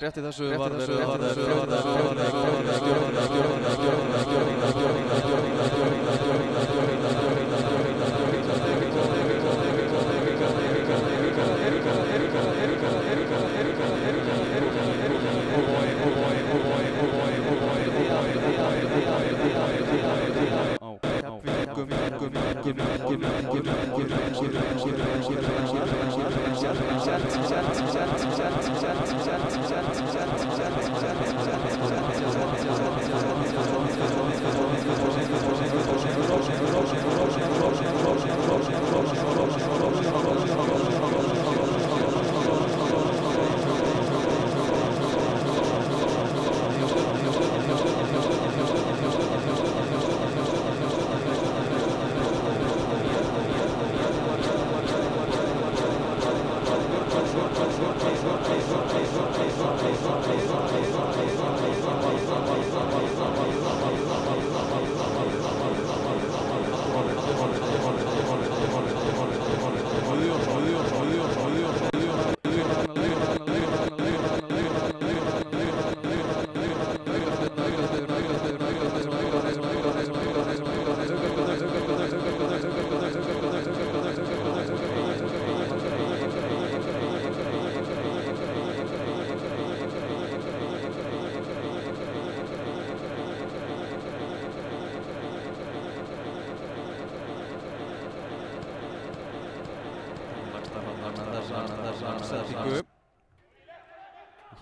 Rétt í þessu var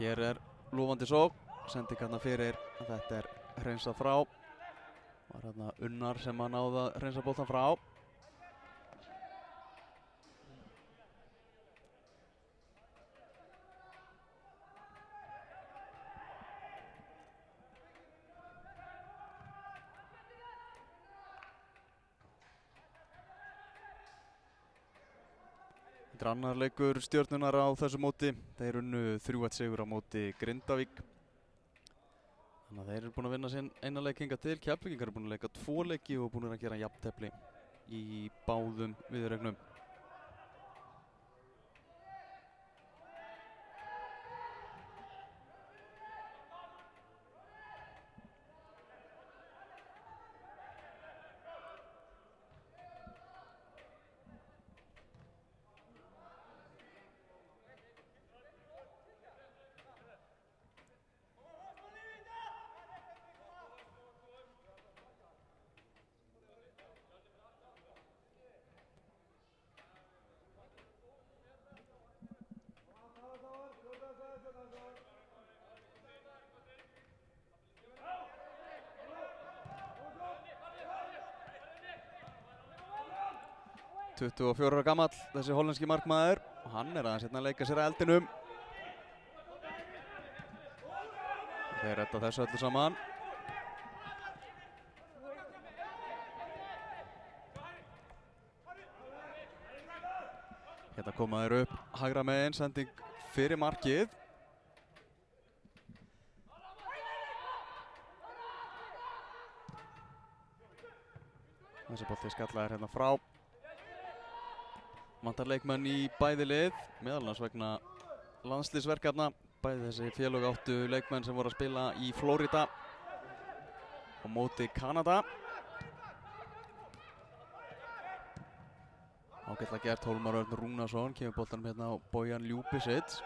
Hér lúfandi sókn, sendingarna fyrir, þetta hreinsað frá. Var hérna Unnar sem að náða að hreinsa boltan frá. Þetta annar leikur Stjörnunnar á þessu móti. Þeir unnu 3-1 sigur á móti Grindavík. Þannig að þeir eru búin að vinna sinn eina leik hingað til. Keflvíkingar eru búin að leika 2 leiki og búin að gera jafntefli í báðum viðureignum. Hann 24 ára gamall, þessi hollenski markmaður, og hann aðeins hérna að leika sér að eldinum. Þeir redda þessu öllu saman. Hérna koma þeir upp hægra megin, sending fyrir markið. Þessi bolti skallaður hérna frá. Vantar leikmenn í bæði lið, meðal annars vegna landsliðsverkefna. Bæði þessi félög áttu leikmenn sem voru að spila í Flórida á móti Kanada. Ágætlega gert, Hólmar Örn Rúnarsson kemur boltanum hérna á Bojan Ljúbisic.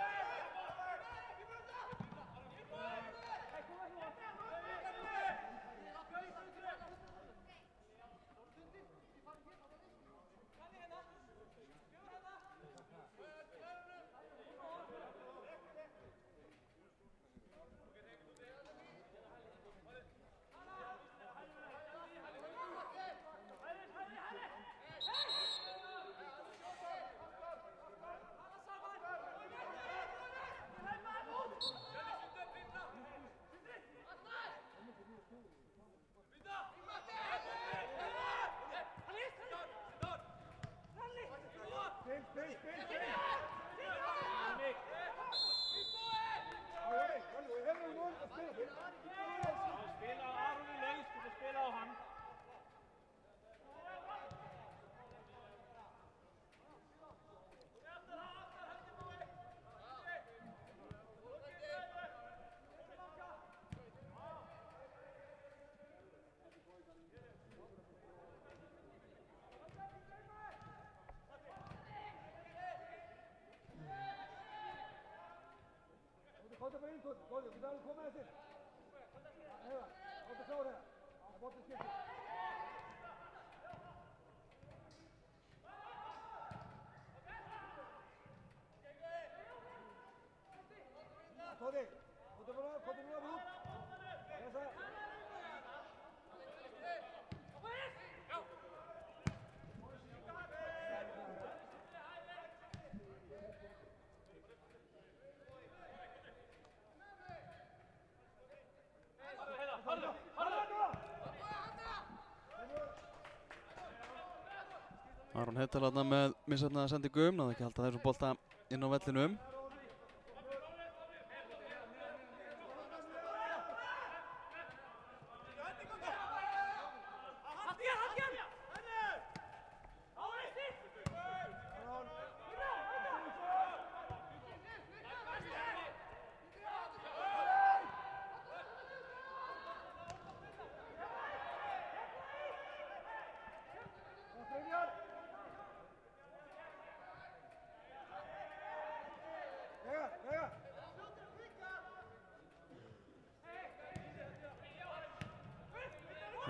Aron Heiðdal þarna með misheppnaða sendingu, náði ekki að halda þessum bolta inn á vellinum.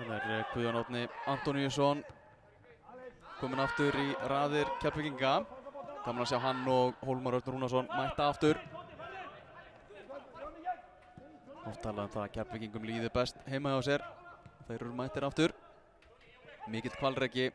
Það Guðjón Árni Antoníusson kominn aftur í raðir Keflvíkinga. Gaman að sjá hann og Hólmar Örn Rúnarsson mætta aftur. Oft talað um það að Keflvíkingum líði best heima hjá sér. Þeir eru mættir aftur. Mikill hvalreki.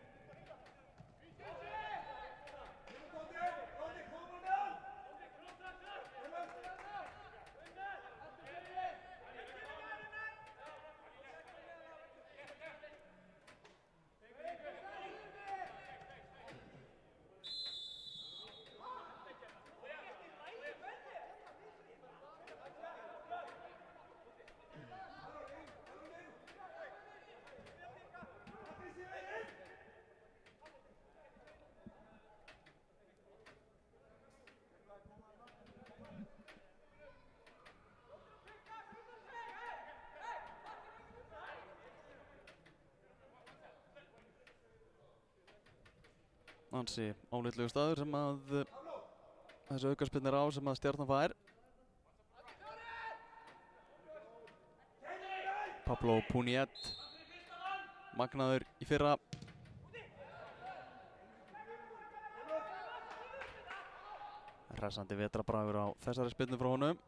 Ansi álitlegu staður sem að þessu aukaspyrna er á sem að Stjarnan fær. Pablo Puniet magnaður í fyrra. Hressandi vetrarbragur á þessari spyrnu frá honum.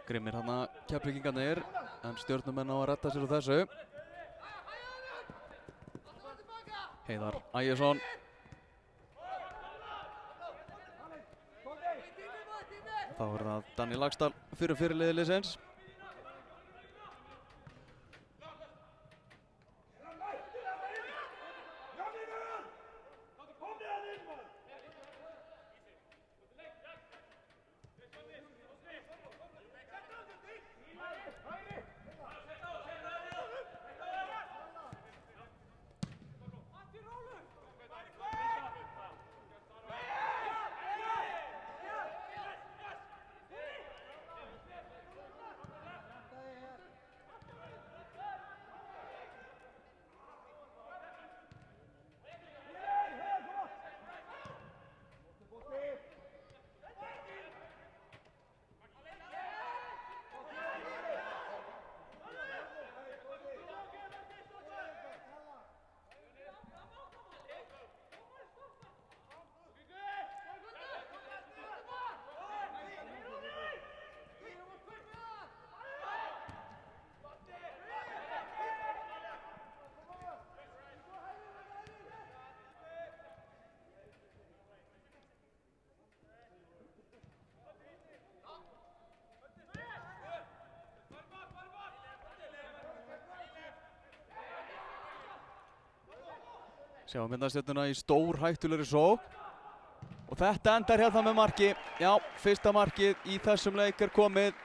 Grimmir hana Keflvíkingarnir, en Stjörnumenn á að redda sér úr þessu. Heiðar Ægisson. Þá er það Danni Lagsdal fyrir fyrirliði liðsins. Sjáum hérna Stjörnuna í stór hættulegri sókn. Og þetta endar hérna með marki. Já, fyrsta markið í þessum leik er komið.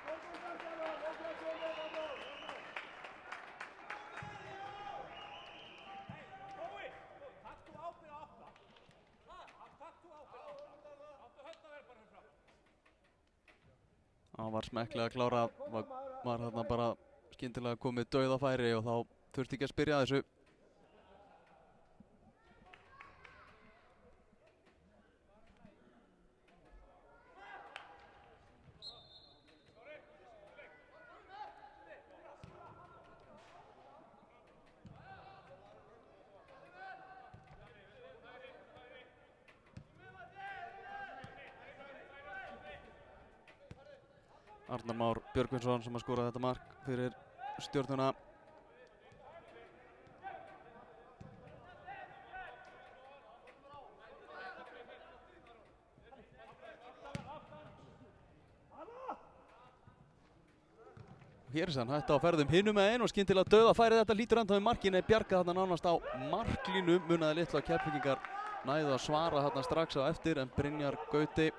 Það var smekklega klárað, var þarna bara skyndilega komið dauðafæri og þá þurfti ekki að spyrja þessu. Arnar Már Björgvinsson sem að skora þetta mark fyrir Stjörnuna. Hér er sann hætta á ferðum hinum megin og skyndilega dauðafæri. Þetta lítur enda við markinu, bjargað þarna nánast á marklínu. Munaði litlu að Keflvíkingar næðu að svara þarna strax á eftir, en Brynjar Gauti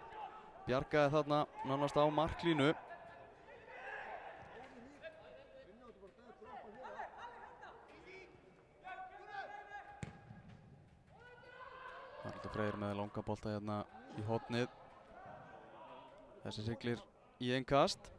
bjargaði þarna nánast á marklínu. Haraldur Freyr með langa bolta hérna í hornið. Þessi siglir í innkast.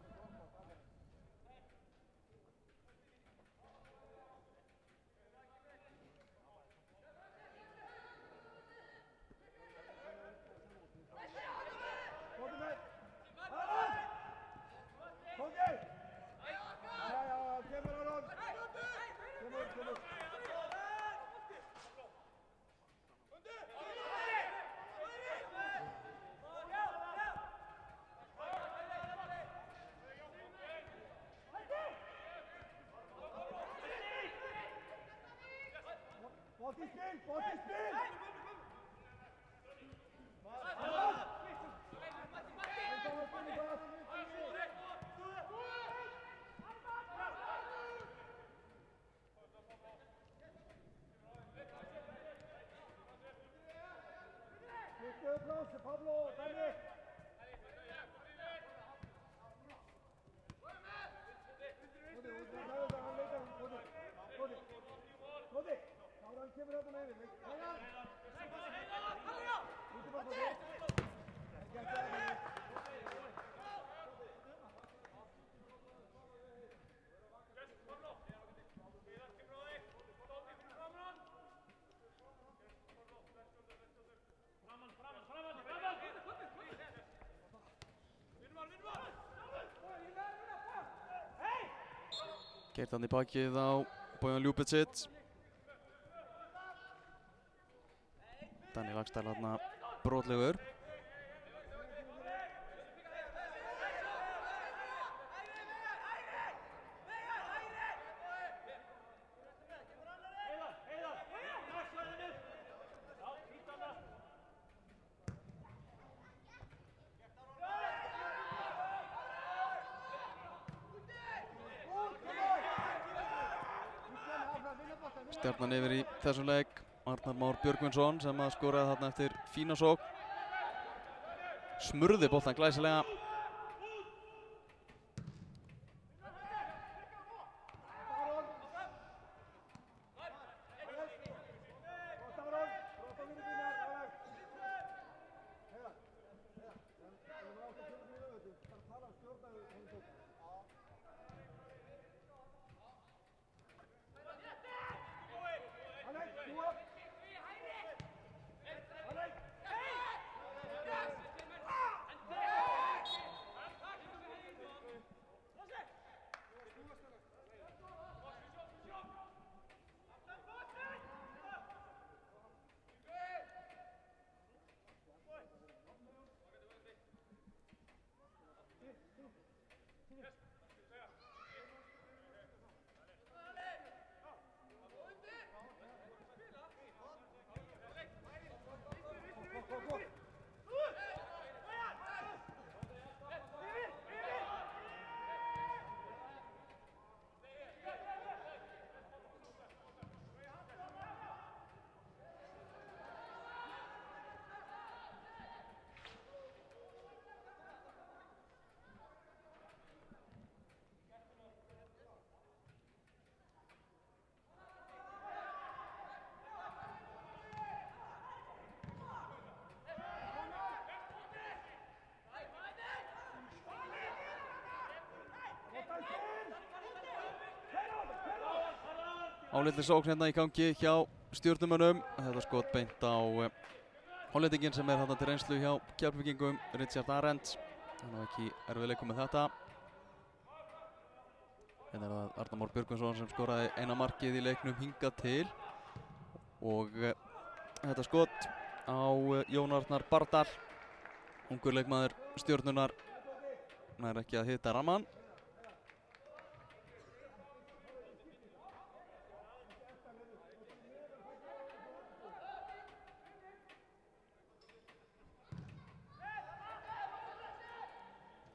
Geirt hann í bakið á Bojan Ljubicic. Daniel Axtell hann brotlegur. Stjarnan yfir í þessum leik. Arnar Már Björgvinsson sem að skoraði þarna eftir fína sókn. Smurði boltan glæsilega. Álitli sókn hérna í gangi hjá Stjörnumönnum. Þetta skot beint á hollendinginn sem þarna til reynslu hjá Keflvíkingum, Richard Arendt. Hann var ekki erfiðleikum með þetta. Hérna það Arnar Már Björgvinsson sem skoraði eina markið í leiknum hingað til. Og þetta skot á Jón Arnar Bardal, ungur leikmaður Stjörnunar. Hann er ekki að hitta ramman.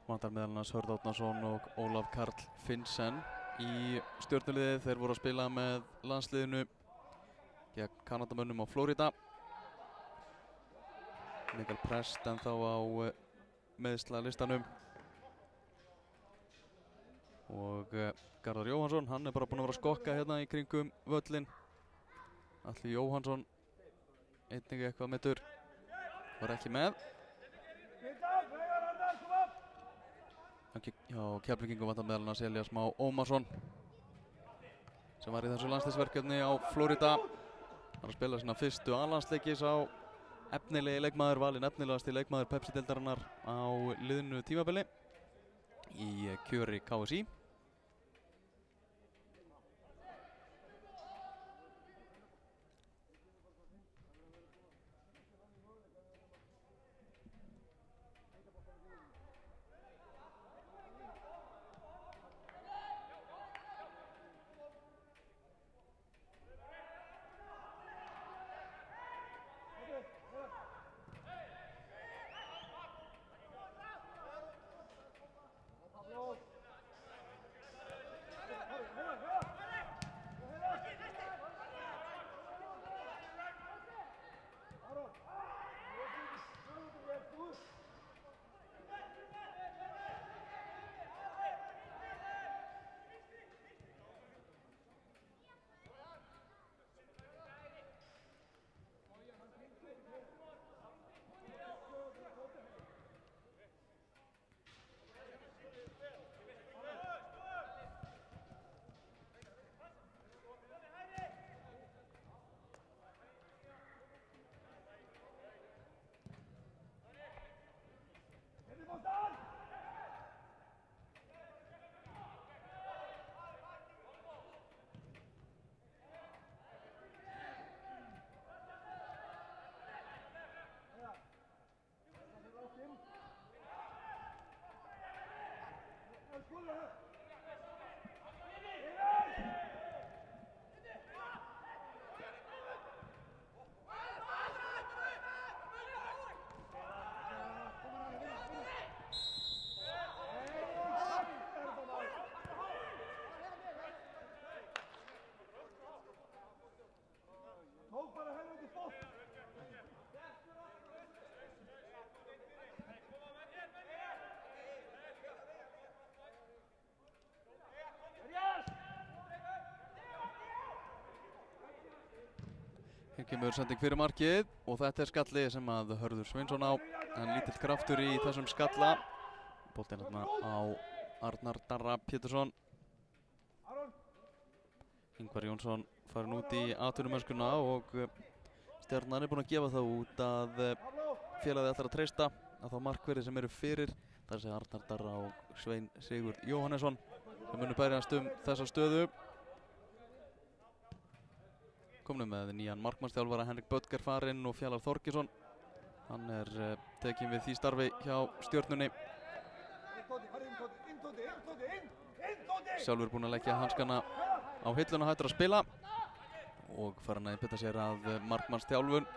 Vantar meðal annars Hörð Árnason og Ólaf Karl Finnsen í Stjörnuliðið. Þeir voru að spila með landsliðinu gegn Kanadamönnum á Flórida. Mikael Prest ennþá á meiðslalistanum. Og Garðar Jóhannsson, hann er bara búinn að vera að skokka hérna í kringum völlinn. Atli Jóhannsson, einnig eitthvað meiddur, var ekki með. Já, Keflvíkingum vantar meðal annars Elías Má Ómarsson sem var í þessu landsliðsverkefni á Flórida. Hann er að spila sína fyrstu A-landsleiki, sá efnilegi leikmaður, valinn efnilegasti leikmaður Pepsi-deildarinnar á liðnu tímabili í kjöri KSÍ. Hér kemur sending fyrir markið og þetta er skalli sem að Hörður Sveinsson á. En lítill kraftur í þessum skalla. Boltinn hérna á Arnar Darra Pétursson. Ingvar Jónsson farin út í atvinnumennskuna og Stjarnan er búinn að gefa það út að félagið ætlar að treysta að þá markverði sem eru fyrir. Það sé Arnar Darra og Svein Sigurð Jóhannesson sem munu berjast þessa stöðu. Komnum með nýjan markmannsþjálfara Henrik Böttger farinn og Fjalar Þorgeirsson. Hann er tekinn við því starfi hjá Stjörnunni. Sjálfur búinn að leggja hanskana á hilluna, hættur að spila og farin að einbeita sér að markmannsþjálfun.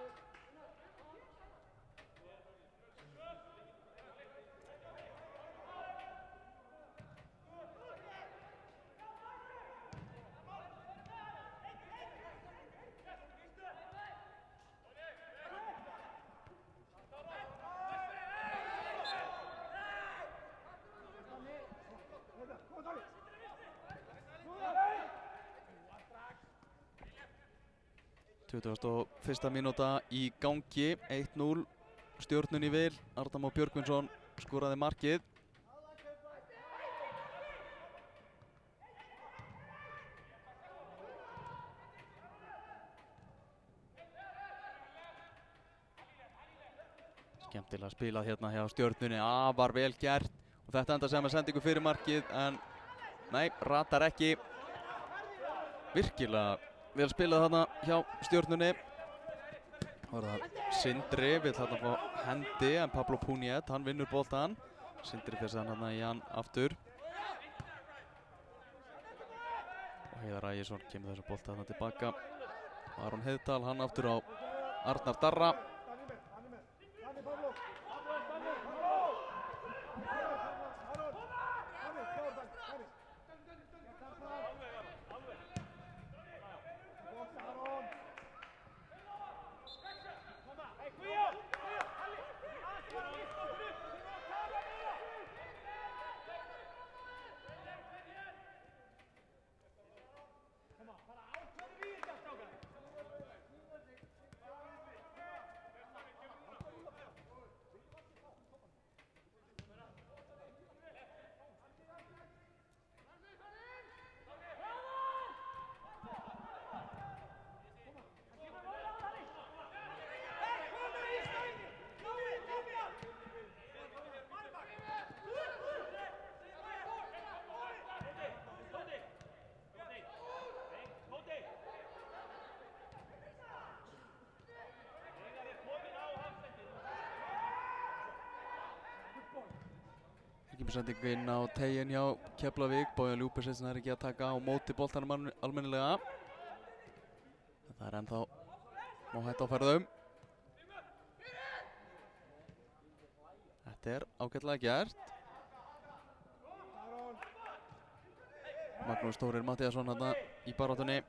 Og fyrsta mínúta í gangi, 1-0 Stjörnunni vil. Arnar Már Björgvinsson skoraði markið. Skemmtilega spilað hérna hjá Stjörnunni, afar vel gert og þetta enda sem að sendingu fyrir markið en nei, ratar ekki. Virkilega vel spilað þarna hjá Stjörnunni. Það var það Sindri, vill þarna fá hendi en Pablo Puniet, hann vinnur boltan. Sindri fyrir þann þarna í hann aftur. Og Heiðar Ægisson kemur þessu bolta þarna tilbaka. Aron Heiðdal, hann aftur á Arnar Darra. Sendingu inn á teiginn hjá Keflavík. Bojan Ljúbesits er ekki að taka á móti boltanum almennilega. Það er ennþá hætta á ferðum. Þetta er ágætlega gert. Magnús Þórir Matthíasson hérna í baráttunni.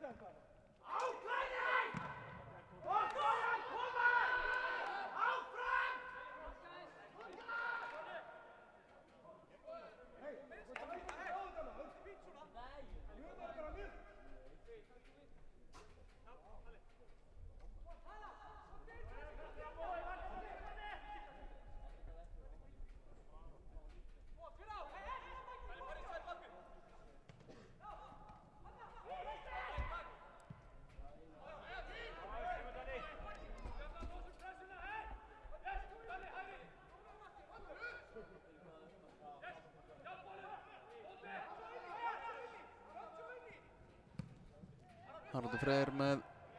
Haraldur Freyr með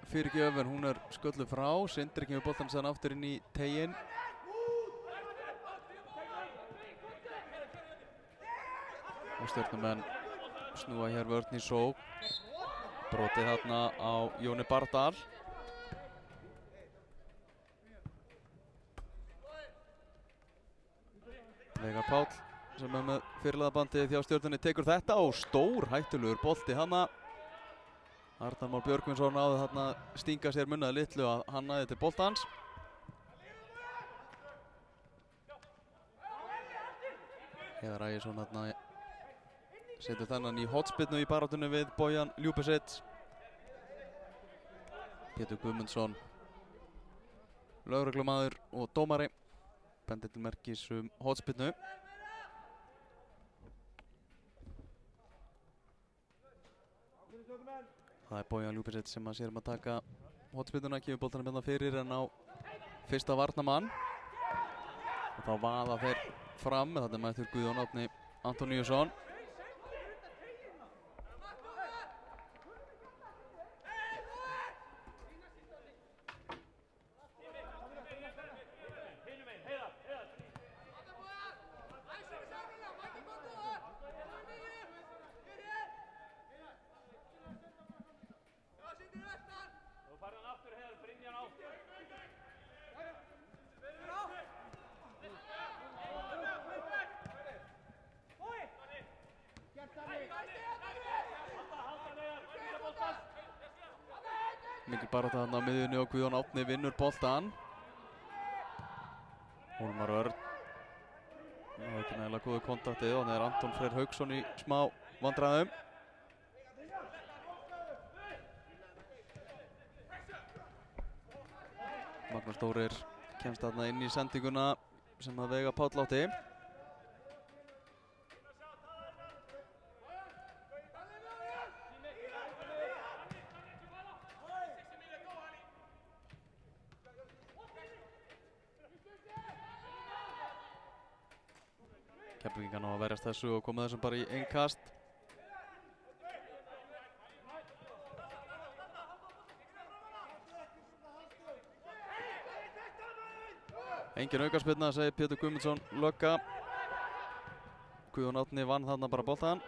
fyrirgjöf en hún er skölluð frá. Sindri kemur boltan sann aftur inn í teiginn. Og Stjörnumenn snúa hér vörn í sókn. Brotið þarna á Jóni Bardal. Veigar Páll sem er með fyrirliðabandið hjá Stjörnunni tekur þetta og stór hættulegur bolti hana. Arnar Már Björgvinsson náði þarna stinga sér munnaði litlu að hann næði til boltans. Heiðar Ægisson þarna setur þennan í hotspinnu í baráttunni við Bojan Ljúbesits. Pétur Guðmundsson, lögreglumaður og dómari, bendir til merkis hotspinnu. Það er Bojan Ljúbesits sem að sér að taka hotspinnuna, kemur boltanum hérna fyrir en á fyrsta varnarmann. Og þá vaða þeir fram, þetta er mættur Guðjón Árni Antoníusson. Mikil barátta þarna á miðjunni og Guðjón Árni vinnur boltan. Hólmar Örn. Það er ekki nægilega góðu kontaktið og þannig er Anton Freyr Hauksson í smá vandræðum. Magnús Þórir kemst þarna inn í sendinguna sem að Veigar Páll átti. Keflvíkingar ná að verjast þessu og koma þessum bara í innkast. Engin aukaspyrna, segir Pétur Guðmundsson lögga. Guðjón Árni vann þarna bara boltan.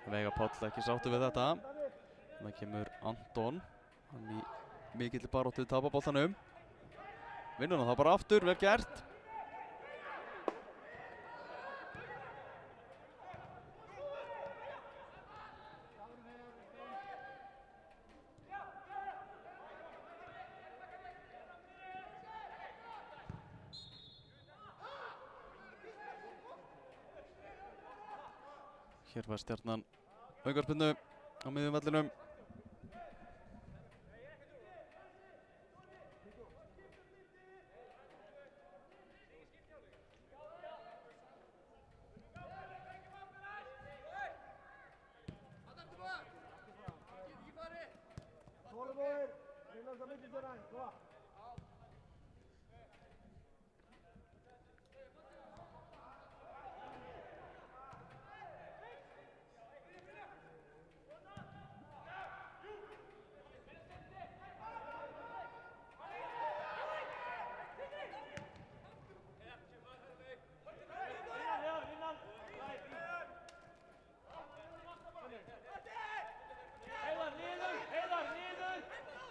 Veigar Páll ekki sáttur við þetta. Það kemur Anton, hann í mikilli baráttu tapar boltanum. Vinnur hann það bara aftur, vel gert. Hér var Stjarnan aukaspyrnu á miðjum vellinum.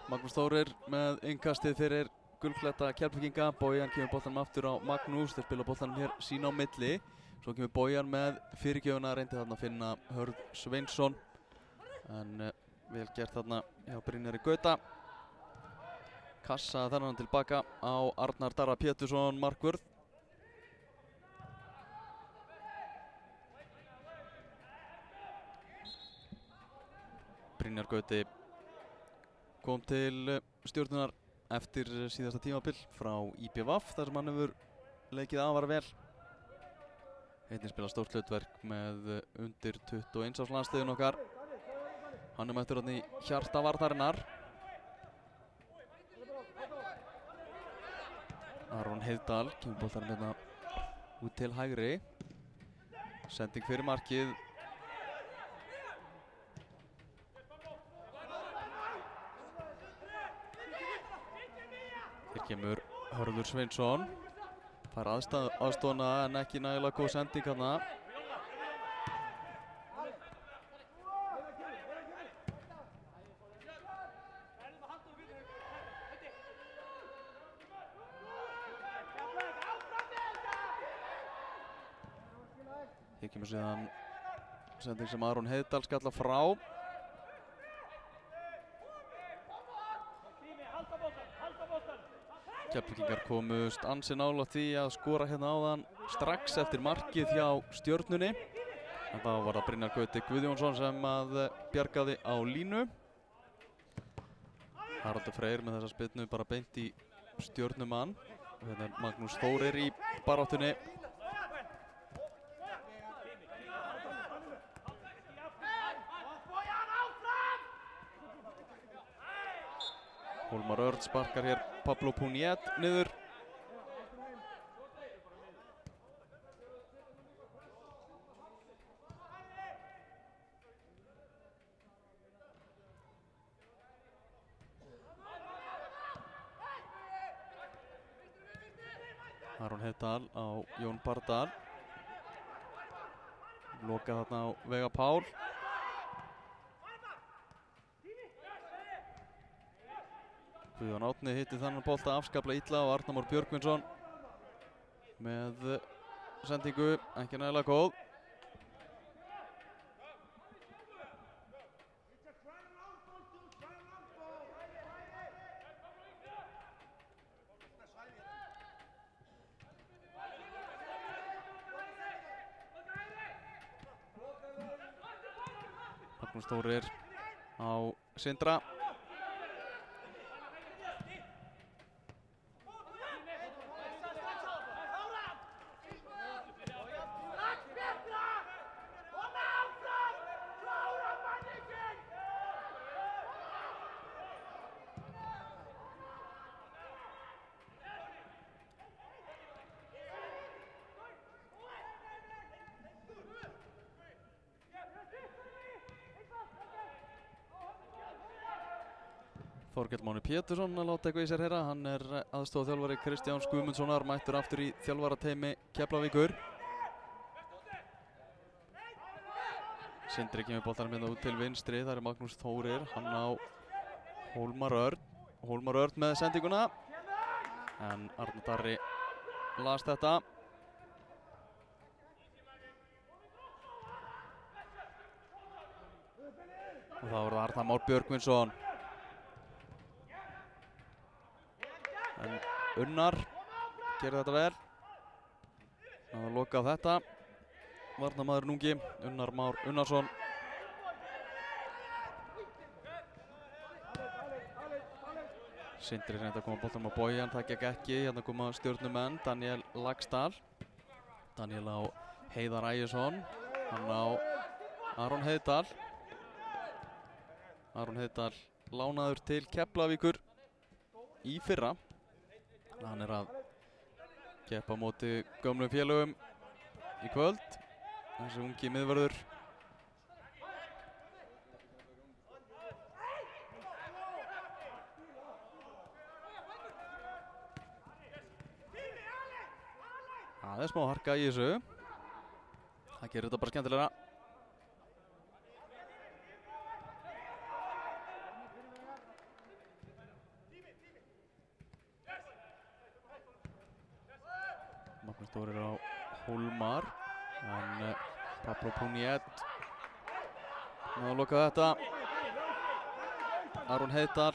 Magnús Þórir með innkastið fyrir gulkletta Keflvíkinga. Bojan kemur boltanum aftur á Magnús, þeir spila boltanum hér sín á milli. Svo kemur Bojan með fyrirgjöfuna, reyndi þarna að finna Hörð Sveinsson. En vel gert þarna hjá Brynjari Gauta. Kassa þennan tilbaka á Arnar Darra Pétursson markvörð. Brynjar Gauti kom til Stjörnunar eftir síðasta tímabil frá IBVF þar sem hann hefur leikið afar vel. Einnig spila stórt hlutverk með undir 21 árs landsliðinu okkar. Hann mættur þarna í hjarta varnarinnar. Aron Heiðdal kemur boltanum hérna út til hægri. Sending fyrir markið. Hér kemur Hörður Sveinsson. Fær aðstóðna en ekki nægilega góð sending þarna. Hér kemur síðan sending sem Aron Heiðdal skalla frá. Keflvíkingar komust ansi nálægt því að skora hérna áðan strax eftir markið hjá Stjörnunni. En þá var það Brynjar Gauti Guðjónsson sem að bjargaði á línu. Haraldur Freyr með þessa spyrnu bara beint í Stjörnumann. Og hérna er Magnús Þórir í baráttunni. Hólmar Örn sparkar hér Pablo Puniet niður. Aron Heiðdal á Jón Bardal. Lokað þarna á Veigar Pál. Guðjón Árni hitti þannig bolta afskaplega illa og Arnar Már Björgvinsson með sendingu ekki nægilega góð. Magnús Þórir á Sindra. Þorkell Máni Pétursson að láta eitthvað í sér heyra. Hann aðstoðarþjálfari Kristjáns Guðmundssonar, mættur aftur í þjálfarateymi Keflavíkur. Sindri kemur boltanum hérna út til vinstri, það Magnús Þórir, hann á Hólmar Örn. Hólmar Örn með sendinguna. En Arnar Darri las þetta. Og þá það Arnar Már Björgvinsson. En Unnar gerir þetta vel. Það loka á þetta. Varnarmaðurinn ungi, Unnar Már Unnarsson. Sindri reyndi að koma boltanum á Bojan, það gekk ekki. Hérna koma stjörnumenn, Daniel Lagsdal. Daniel á Heiðar Ægisson. Hann á Aron Heiðdal. Aron Heiðdal lánaður til Keflavíkur í fyrra. Hann að keppa á móti gömlum félögum í kvöld. Þessi ungi miðvörður. Það smá harka í þessu. Það gerir þetta bara skemmtilegra. Magnús Þórir á Hólmar. En Pablo Puniet náðu að loka þetta. Aron Heiðdal.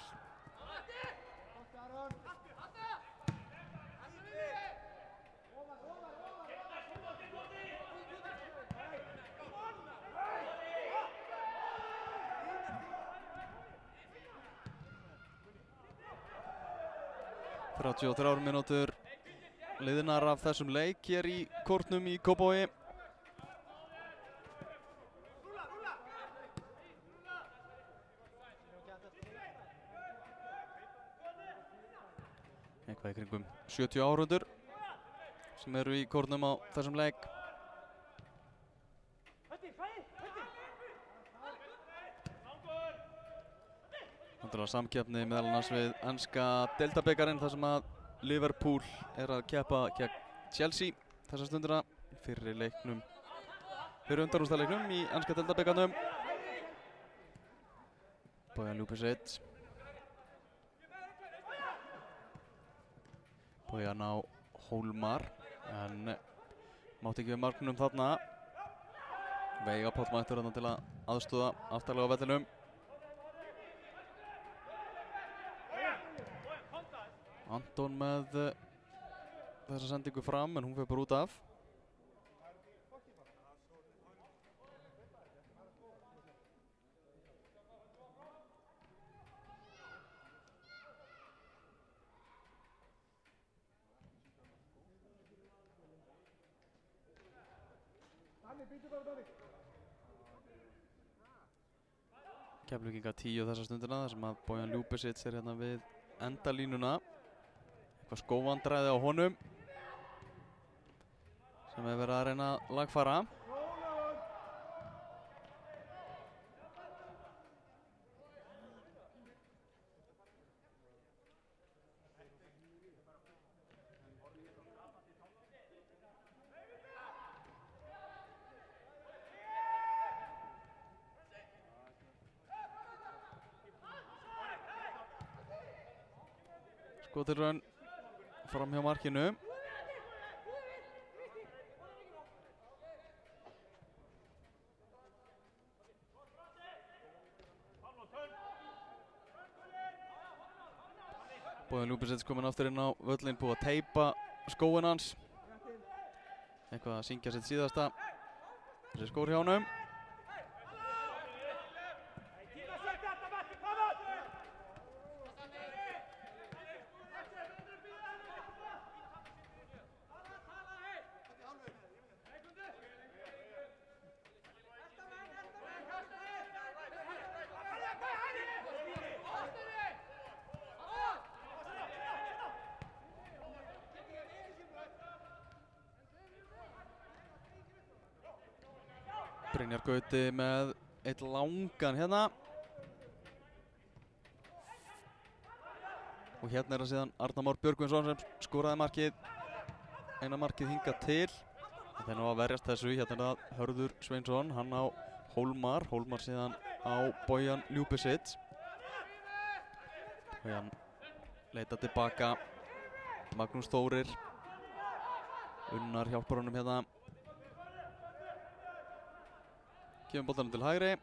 og 33 mínútur liðnar af þessum leik hér í kórnum í Kópavogi. Eitthvað í kringum 70 áhorfendur sem eru í kórnum á þessum leik. Náttúrulega samkeppni meðal annars við enska deildabikarinn þar sem að Liverpool að keppa gegn Chelsea þessa stundina fyrir leiknum, fyrir undanúrslitaleiknum í enska deildabikarnum. Bojan Ljúbisic. Bojan á Hólmar en mátti ekki við marknum þarna. Veiga Páll mættur þarna til að aðstoða aftarlega á vellinum. Anton með þessa sendingu fram en hún fer bara út af. Keflvíkingar 10 þessa stundina þar sem að Bojan Ljúbisic hérna við endalínuna. Eitthvað skóvandræði á honum sem verið að reyna að lagfæra. Skotilraun fram hjá markinu. Bojan Ljúbisic kominn aftur inn á völlinn, búið að teipa skóinn hans. Eitthvað að syngja sitt síðasta. Þessi skór hjá honum. Brynjar Gauti með eitt langan hérna. Og hérna það síðan Arnar Már Björgvinsson sem skoraði markið. Eina markið hingað til. Þeir nú að verjast þessu. Hérna það Hörður Sveinsson, hann á Hólmar. Hólmar síðan á Bojan Ljúbisic. Bojan leita tilbaka. Magnús Þórir. Unnar hjálpar honum hérna. Kemur boltanum til hægri.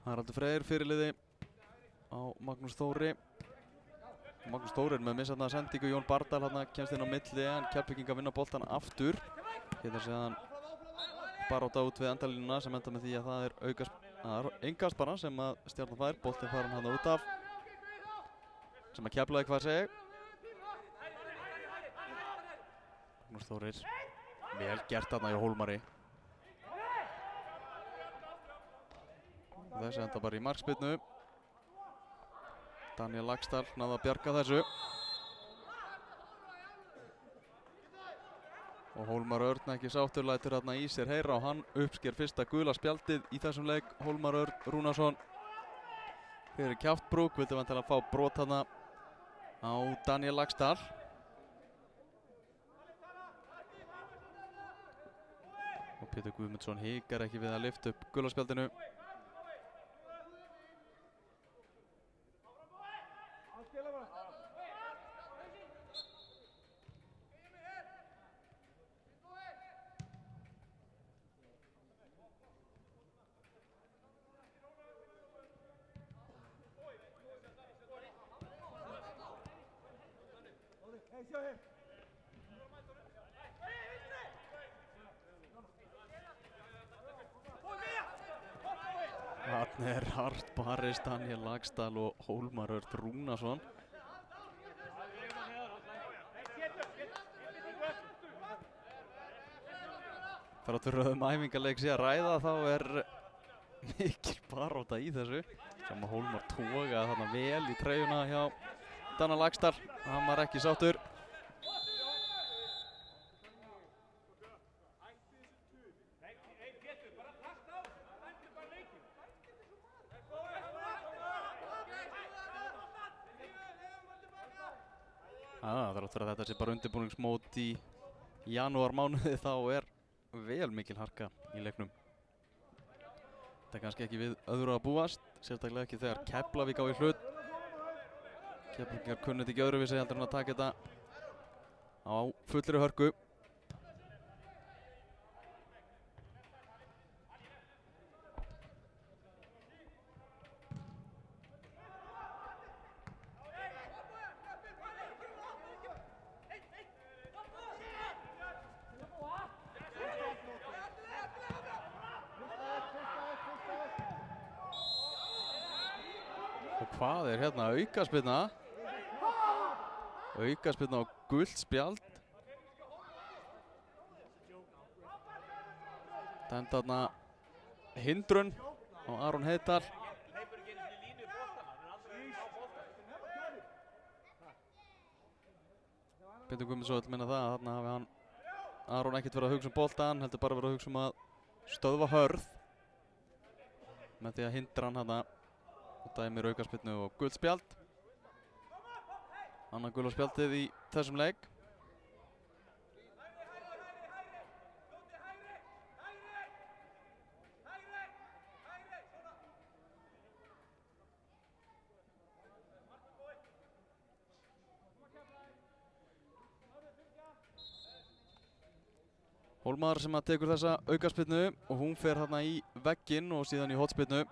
Haraldur Freyr fyrirliði á Magnús Þóri. Magnús Þórir með missaðna sendingu. Jón Bardal hann kemst inn á milli en Keflvíkingar vinna boltan aftur. Hérna séðan barátta út við endalínuna sem enda með því að það er engast bara sem að Stjarnan fær. Boltinn farin hann út af sem að Keflavík fær sig. Magnús Þórir vel gert þarna hjá Hólmari. Þessi enda bara í markspyrnu. Daniel Laxdal náði að bjarga þessu. Og Hólmar Örn ekki sáttur, lætur þarna í sér heyra og hann uppsker fyrsta gula spjaldið í þessum leik. Hólmar Örn Rúnarsson fyrir kjaftbrúk, vildi vantilega fá brot þarna á Daniel Laxdal. Og Pétur Guðmundsson hikar ekki við að lyfta upp gula spjaldinu. Þarna er hart barist Daniel Laxdal og Hólmar Örn Rúnarsson. Þrátt fyrir æfingarleik sé að ræða þá er mikil barátta í þessu. Sem að Hólmar toga þarna vel í treyjuna hjá Daniel Laxdal. Hann var ekki sáttur. Þrátt fyrir að þetta sé bara undirbúningsmót í janúarmánuði þá er vel mikil harka í leiknum. Þetta er kannski ekki við öðru að búast, sérstaklega ekki þegar Keflavík á í hlut. Keflvíkingar kunnið ekki öðruvísi heldur en að taka þetta á fullri hörku. Og hvað er hérna aukaspyrna? Aukaspyrna og gult spjald. Dæmd þarna hindrun á Aron Heiðdal. Pétur Guðmundsson vill minna það að þarna hafi hann Aron ekkert verið að hugsa boltan, heldur bara verið að hugsa að stöðva Hörð með því að hindra hann þarna. Og dæmir aukaspyrnu og gult spjald. Annað gula spjaldið í þessum leik. Hólmar sem að tekur þessa aukaspyrnu og hún fer hérna í vegginn og síðan í hornspyrnu.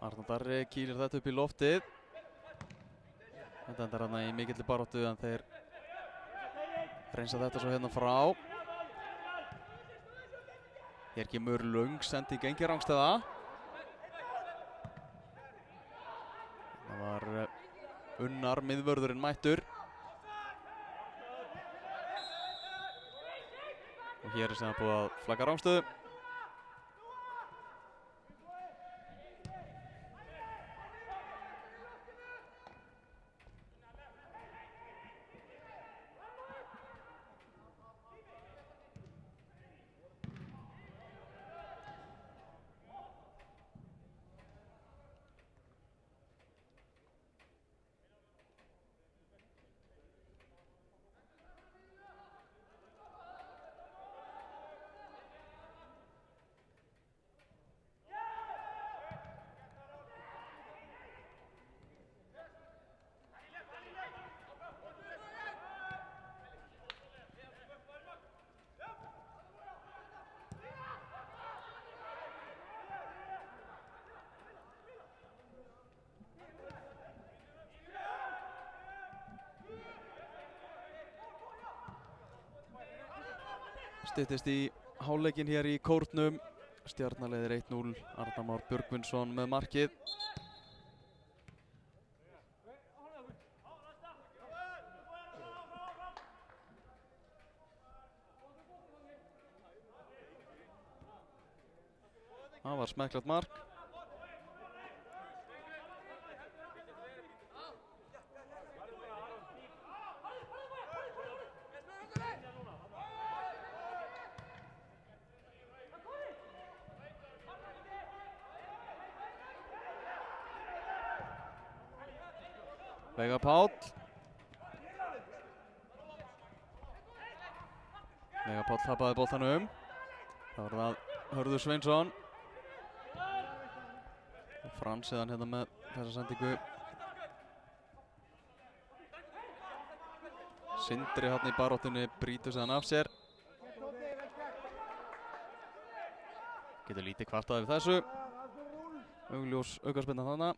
Arnar Darri kýlir þetta upp í loftið. Þetta endar hérna í mikilli baráttu en þeir reynsa þetta svo hérna frá. Hér kemur löng sending Engi Rangstæða. Það var Unnar miðvörðurinn mættur. Og hér er sem búið að flagga Rangstöðu. Styttist í hálfleikinn hér í kórnum. Stjarnan leiðir 1-0. Arnar Már Björgvinsson með markið. Það var smekklegt mark. Veigar Páll. Veigar Páll tapaði boltanum. Það var það Hörður Sveinsson. Og Frans síðan hérna með þessa sendingu. Sindri hérna í baróttunni brýtur síðan af sér. Getur lítið kvartað yfir þessu. Augljós aukaspyrna þarna.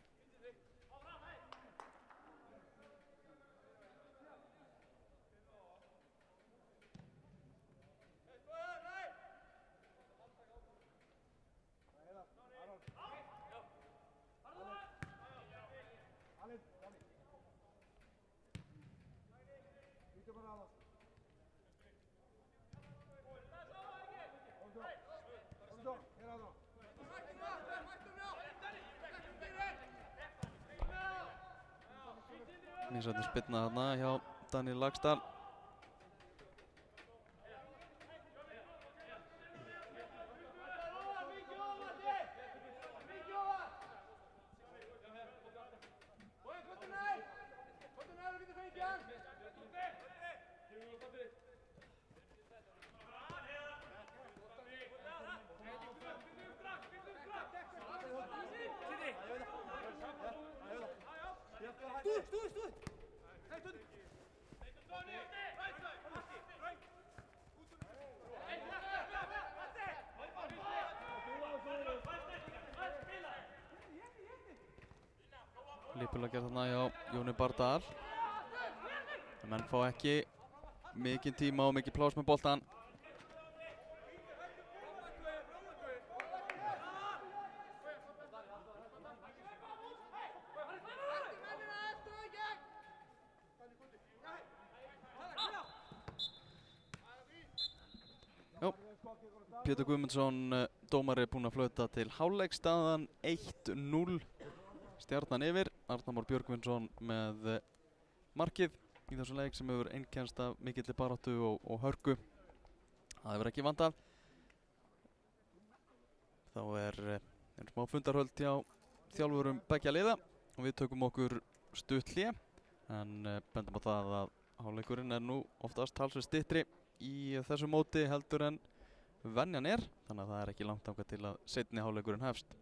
Mísvættin spyrna þarna hjá Daniel Lagstall. Lípulega gerð þarna hjá Jóni Bardal. Menn fá ekki mikinn tíma og mikið pláss með boltan. Pétur Guðmundsson, dómari, búinn að flauta til hálfleiks, staðan 1-0. Stjarnan yfir. Arnar Már Björgvinsson með markið í þessum leik sem hefur einkennst af mikilli baráttu og hörku. Það hefur ekki vandað. Þá er smá fundarhöld hjá þjálfurum beggja liða og við tökum okkur stutt hlé, en bendum á það að hálfleikurinn er nú oftast talsvert styttri í þessu móti heldur en venjan er, þannig að það er ekki langt þangað til að seinni hálfleikurinn hefst.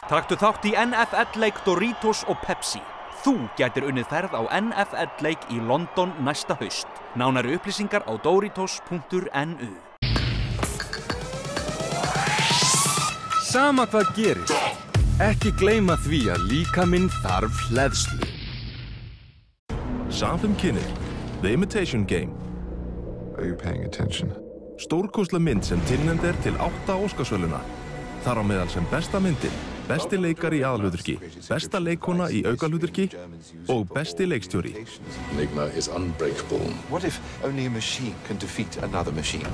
Taktu þátt í NFL-leik Doritos og Pepsi. þú gætir unnið ferð á NFL-leik í London næsta haust. Nánari upplýsingar á doritos.nu. Sama hvað gerist, ekki gleyma því að líkaminn þarf hleðslu. Samfum kynir, The Imitation Game. Are you paying attention? Stórkostleg mynd sem tilnefnd til 8 Óskarsverðlauna. Þar á meðal sem besta myndin, besti leikari í aðalhlutverki, besta leikkona í aukahlutverki og besti leikstjóri. Enigma is unbreakable. What if only a machine can defeat another machine?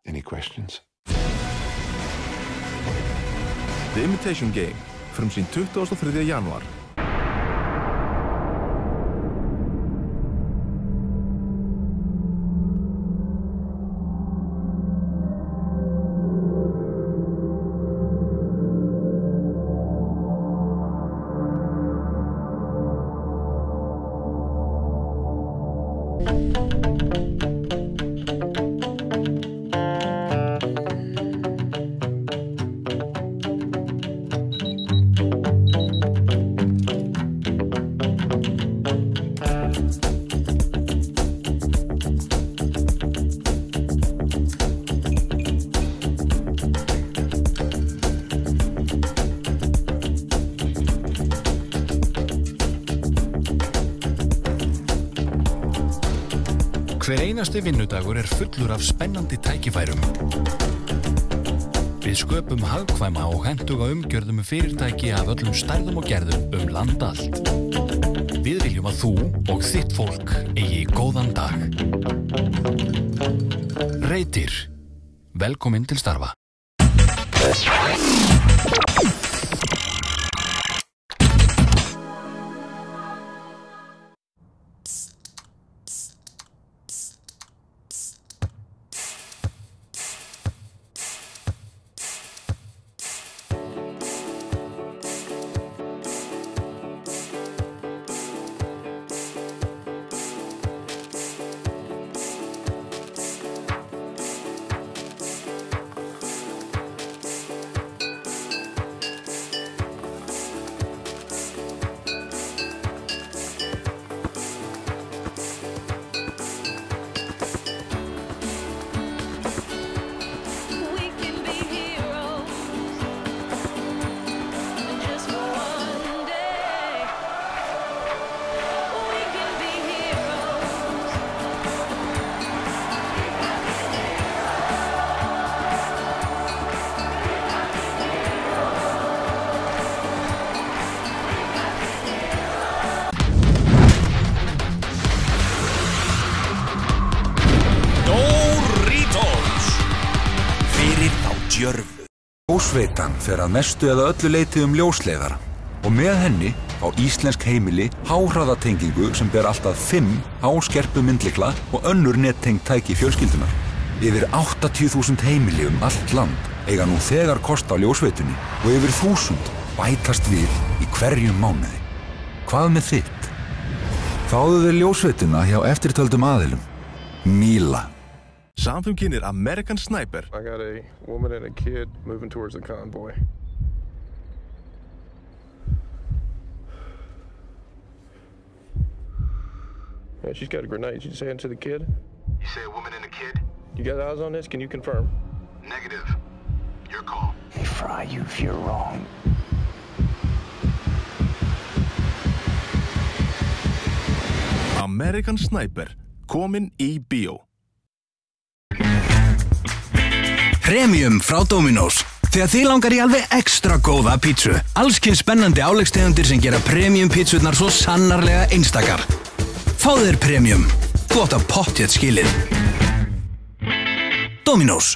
Any questions? The Imitation Game, frumsýnd 23. janúar. Hver einasti vinnudagur fullur af spennandi tækifærum. Við sköpum hagkvæma og hentuga umgjörðum fyrirtæki af öllum stærðum og gerðum land allt. Við viljum að þú og þitt fólk eigi góðan dag. Reytir. Velkomin til starfa. Ljósveitan fer að mestu eða öllu leyti ljósleiðara og með henni fá íslensk heimili háhraðatengingu sem ber allt að 5 háskerpu myndlykla og önnur nettengd tæki fjölskyldunar. Yfir 80.000 heimili allt land eiga nú þegar kost á ljósveitunni og yfir 1000 bætast við í hverjum mánuði. Hvað með þitt? Fáðu þér ljósveituna hjá eftirtöldum aðilum. Míla. Samfum kynir American Sniper. I got a woman and a kid moving towards the convoy. Yeah, she's got a grenade. She's saying to the kid? You say a woman and a kid? You got eyes on this? Can you confirm? Negative. Your call. They fry you if you're wrong. American Sniper. Komin í bíó. Premium frá Dominos. Þegar þið langar í alveg ekstra góða pítsu. Allskins spennandi áleggstegundir sem gera premium pítsurnar svo sannarlega einstakar. Fáðu þér Premium. Þú átt að pottþétt skilið. Dominos.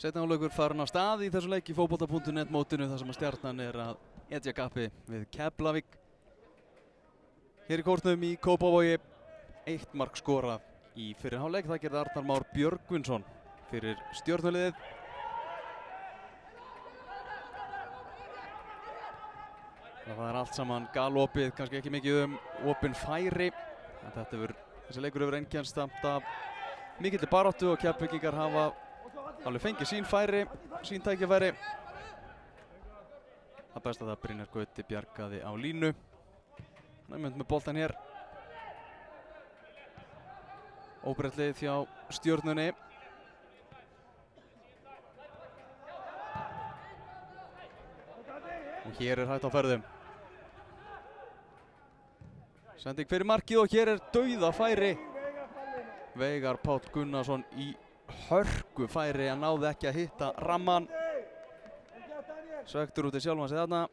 Seinni hálfleikur farin af stað í þessu leik í fótbolta.net mótinu þar sem að Stjarnan er að etja gappi við Keflavík. Hér í kórnum í Kópavogi, 1 mark skorað í fyrri hálfleik. Það gerði Arnar Már Björgvinsson fyrir Stjörnuliðið. Það er allt saman galopið, kannski ekki mikið opin færi. Þessi leikur hefur einkennst af mikilli baráttu og Keflvíkingar hafa alveg fengið sín færi, sín tækifæri. Það best að það Brynjar Gauti bjargaði á línu. Hann er mynd með boltan hér. Óbreytt lið hjá Stjörnunni. Og hér er hægt á ferðum. Sending fyrir markið og hér er dauðafæri. Veigar Páll Gunnarsson í hörku færi en náði ekki að hitta ramman. Svektur út í sjálfan sig þarna.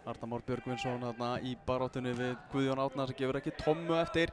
Arnar Már Björgvinsson þarna í baráttunni við Guðjón Árna sem gefur ekki tommu eftir.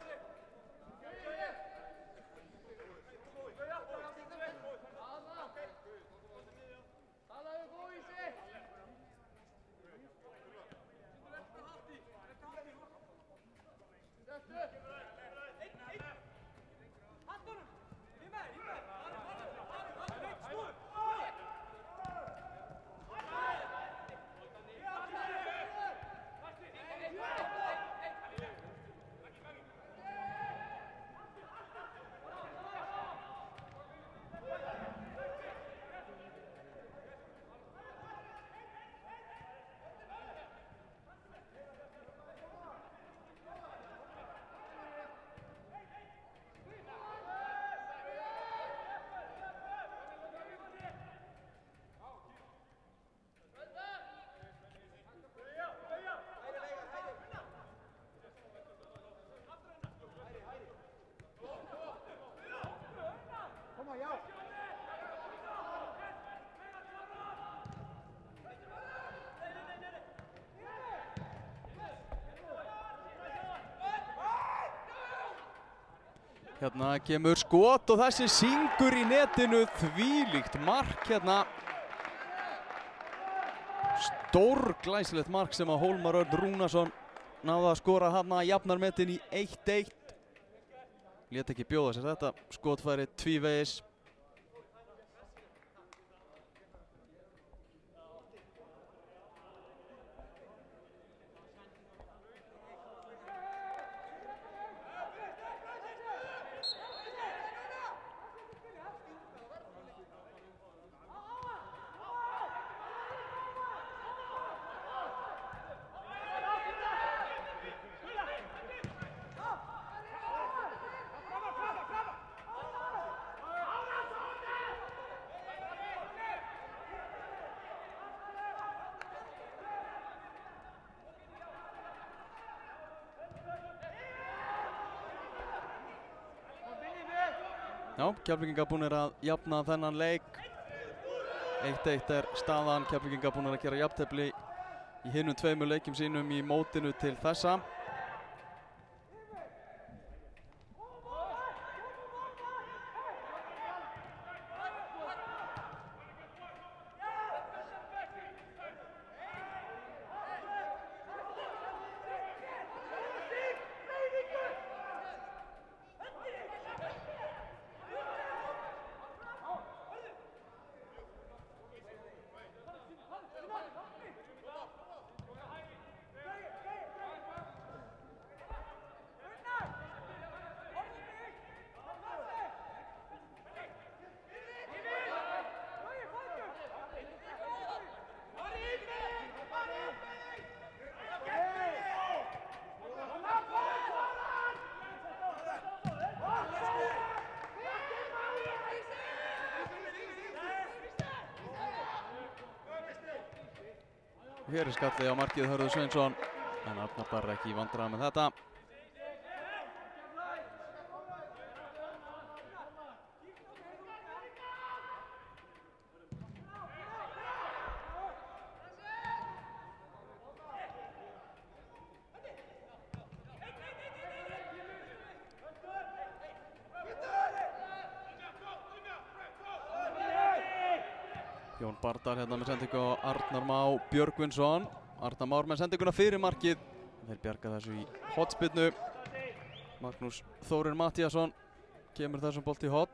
Hérna kemur skot og þessi syngur í netinu, þvílíkt mark hérna. Stórglæsilegt mark sem að Hólmar Örn Rúnarsson náði að skora hérna, jafnar metin í 1-1. Lét ekki bjóða sér þetta skotfæri tvívegis. Já, Keflvíkingar búnir að jafna þennan leik. 1-1 er staðan. Keflvíkingar búnir að gera jafntefli í hinum 2 leikjum sínum í mótinu til þessa. Hér er skallið á markið Hörður Sveinsson, en Arnar bara ekki í vandræðum með þetta. Jón Bardal hérna með sendingu á Arnar Má Björgvinsson. Arnar Már með sendinguna fyrir markið. Þeir bjarga þessu í hornspyrnu. Magnús Þórir Mattíasson kemur þessum bolti í horn.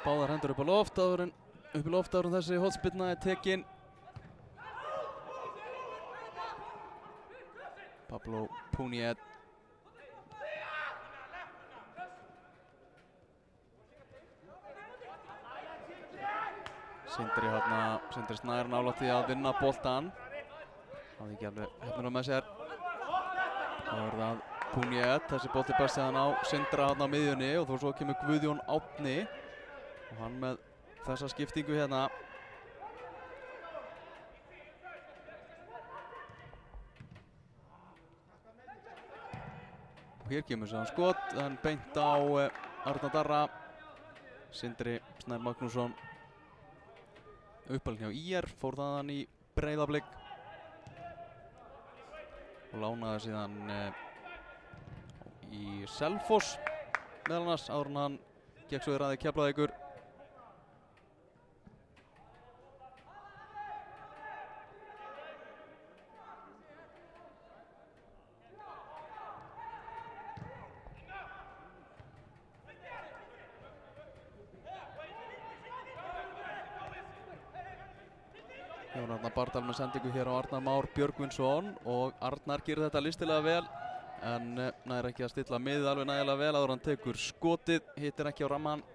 Báðar hendur upp á loft áður en þessi hornspyrna er tekin. Pablo Puniet. Sindri Snær nálægt því að vinna boltan. Það er ekki alveg hefnir með sér. Það er það Puniet, þessi bolti best að hann á Sindra hann á miðjunni og þó svo kemur Guðjón Árni og hann með þessa skiptingu hérna. Og hér kemur sér skot, en beint á Arnar Darra. Sindri Snær Magnússon uppalinn hjá IR, fór þaðan í Breiðablik og lánaði síðan í Selfoss meðal annars áður en hann gekk svo í raði Keflavíkur. Jón Arnar Bardal með sendingu hér á Arnar Már Björgvinsson og Arnar gerir þetta listilega vel en nær ekki að stilla miðið alveg nægilega vel áður hann tekur skotið, hittir ekki á ramman.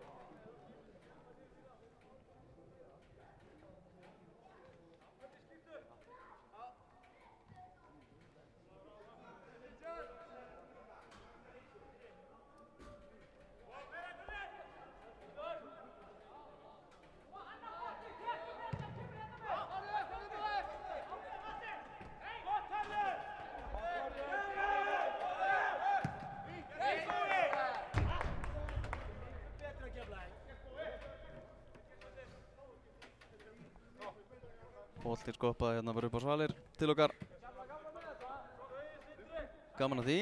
Boltinn skoppaði hérna bara upp á svalir til okkar. Gaman að því.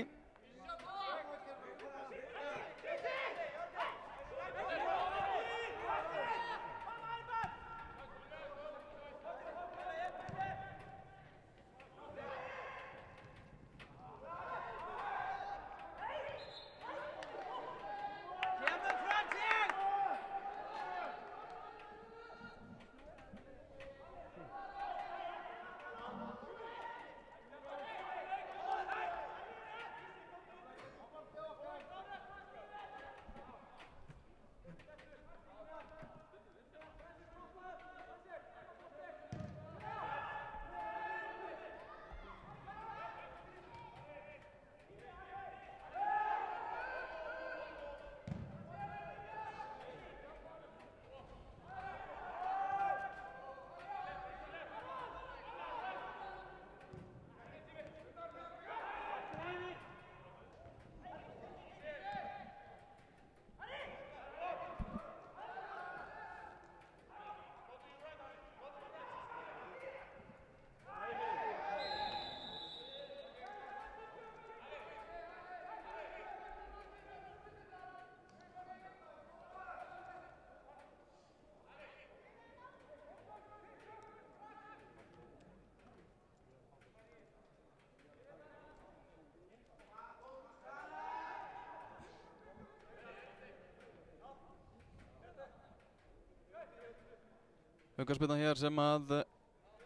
Aukaspyrna hér sem að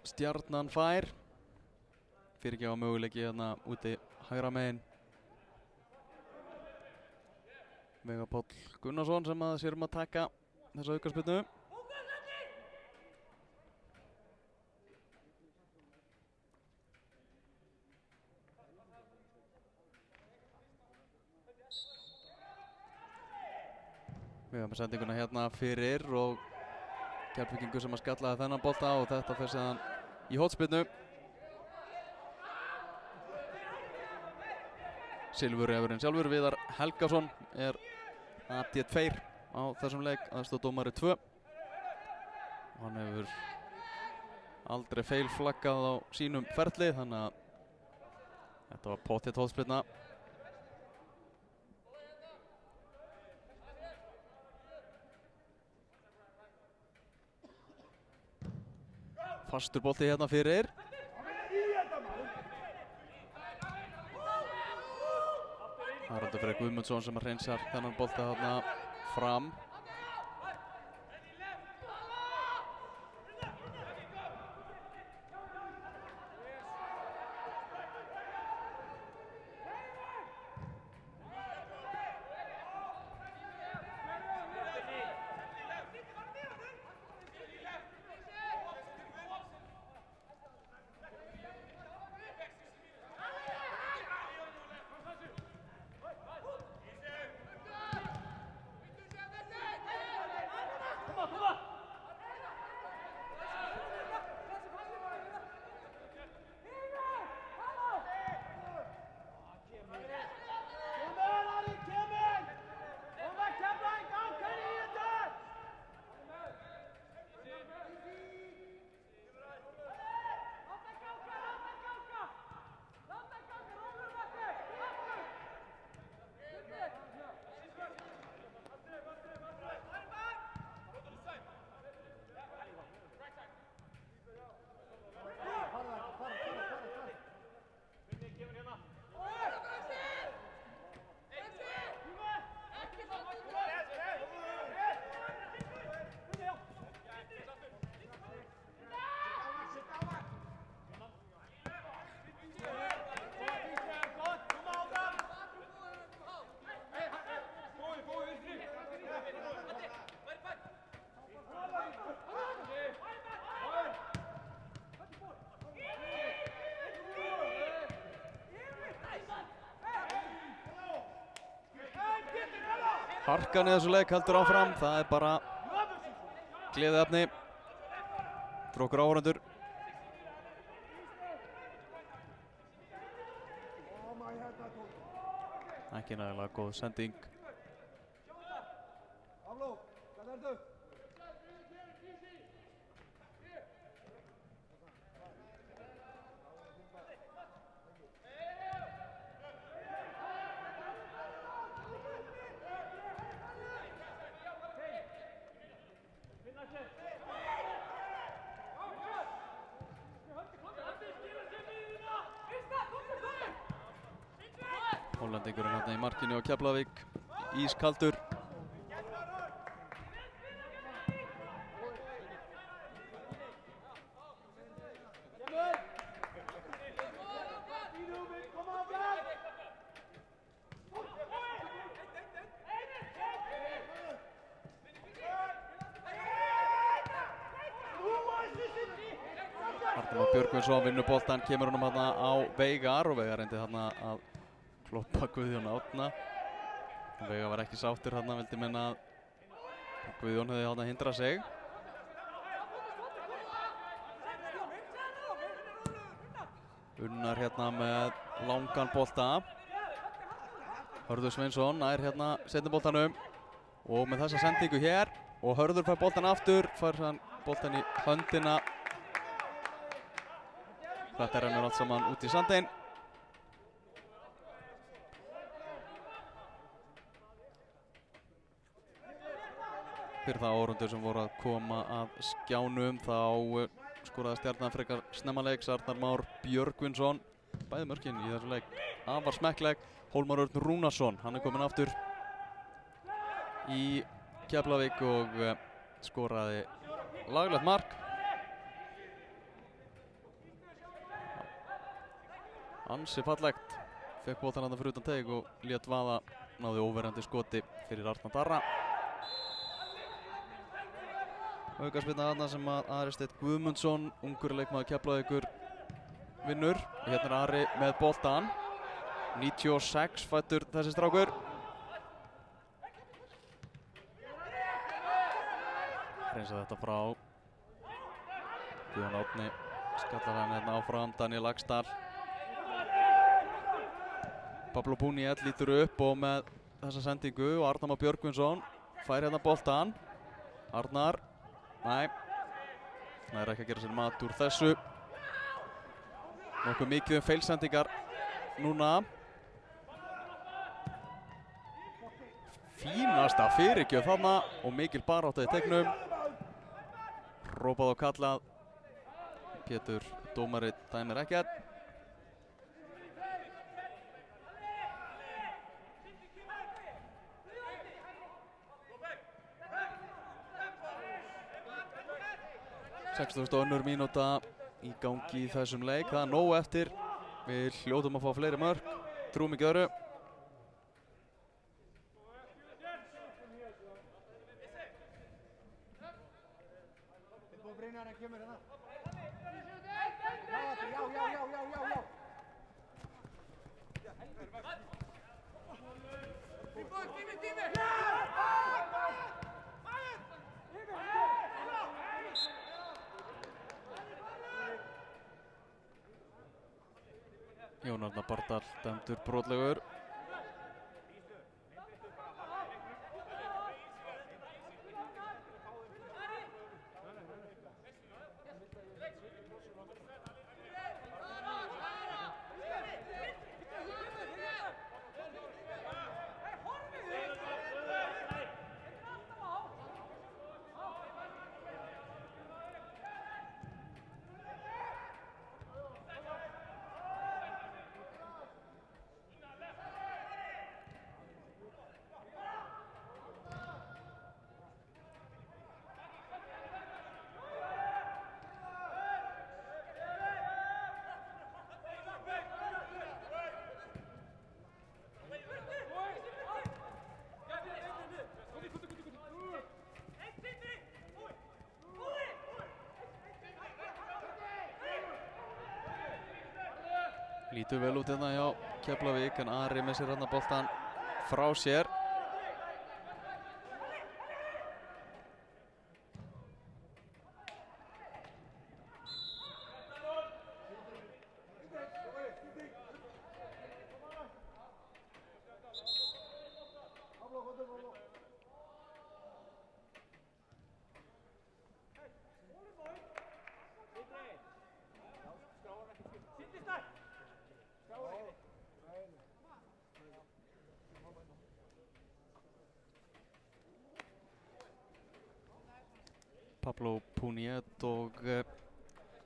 Stjarnan fær. Fyrirgefa möguleiki hérna úti hægra megin. Veigar Páll Gunnarsson sem að sér að taka þessa aukaspyrnu. Við höfum sendinguna hérna fyrir og Keflvíkingur sem að skallaði þennan bolta og þetta fer síðan í hornspyrnu. Silfurrefurinn sjálfur Viðar Helgason er AD2 á þessum leik, aðstoðardómari 2. Hann hefur aldrei feilflaggað á sínum ferli, þannig að þetta var pottþétt hornspyrna. Fastur bolti hérna fyrir. Haraldur Freyr Guðmundsson sem hreinsar þennan bolta þarna fram. Harkan í þessu leik heldur áfram, það er bara gleðiefni fyrir okkur áhorfendur. Ekki nægilega góð sending. Hollendingurinn hérna í markinu á Keflavík, ískaldur. Arnar Björgvinsson vinnur boltan, kemur honum hérna á Veigar og Veigar reyndi hérna að kloppa Guðjón Árna. Veigar var ekki sáttur hérna, vildi minna að Guðjón hefði hérna hindrað sig. Unnar hérna með langan bolta. Hörður Sveinsson nær hérna seinni boltanum og með þessa sendingu hér og Hörður fær boltan aftur, fær hann boltan í höndina. Þetta rennur allt saman út í sandinn. Fyrir það áhorfendur sem voru að koma að skjánum þá skoraði Stjarnan frekar snemma leiks Arnar Már Björgvinsson. Bæði mörkin í þessu leik afar smekkleg. Hólmar Örn Rúnarsson, hann er komin aftur í Keflavík og skoraði laglegt mark. Ansi fallegt. Fekk boltan þarna fyrir utan teig og lét vaða, náði óverjandi skoti fyrir Arnar Darra. Aukaspyrna þarna sem að Ari Steinn Guðmundsson, ungur leikmaður Keflavíkur, vinnur. Hérna er Ari með boltan. 96 fættur þessi strákur. Hreinsa þetta frá. Guðjón Árni skallar hann hérna áfram, Daniel Laxdal. Pablo Puniet lítur upp og með þessa sendingu og Arnar Már Björgvinsson fær hérna boltan. Arnar, nei, það er ekki að gera sér mat úr þessu. Nokkuð mikið feilsendingar núna. Fínasta fyrirgjöf þarna og mikil barátta í teignum. Rópað og kallað. Pétur dómari dæmir ekkert. Önnur mínúta í gangi í þessum leik. Það er nóg eftir. Við hljótum að fá fleiri mörk. Trúum ekki öðru. Jón Arnar Bardal dæmdur brotlegur. Lítur vel út hérna hjá Keflavík en Ari með sér hérna boltan frá sér. Pablo Puniet og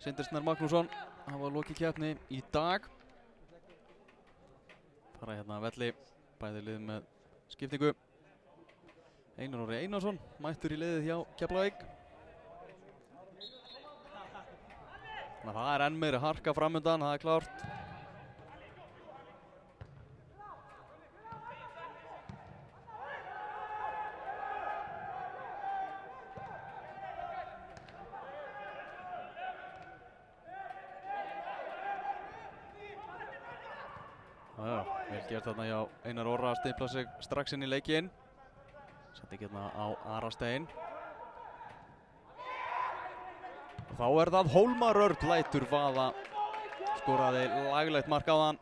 Sindri Snær Magnússon hafa lokið keppni í dag. Fara hérna að velli, bæði lið með skiptingu. Einar Orri Einarsson mættur í liðið hjá Keflavík. Þannig að það er enn meiri harka framundan, það er klárt. Vel gert þarna hjá Einar Orra að stimpla sig strax inn í leikinn. Setti ekki hérna á Ara Stein. Og þá er það Hólmar Örn lætur vaða. Skoraði laglegt mark á þann.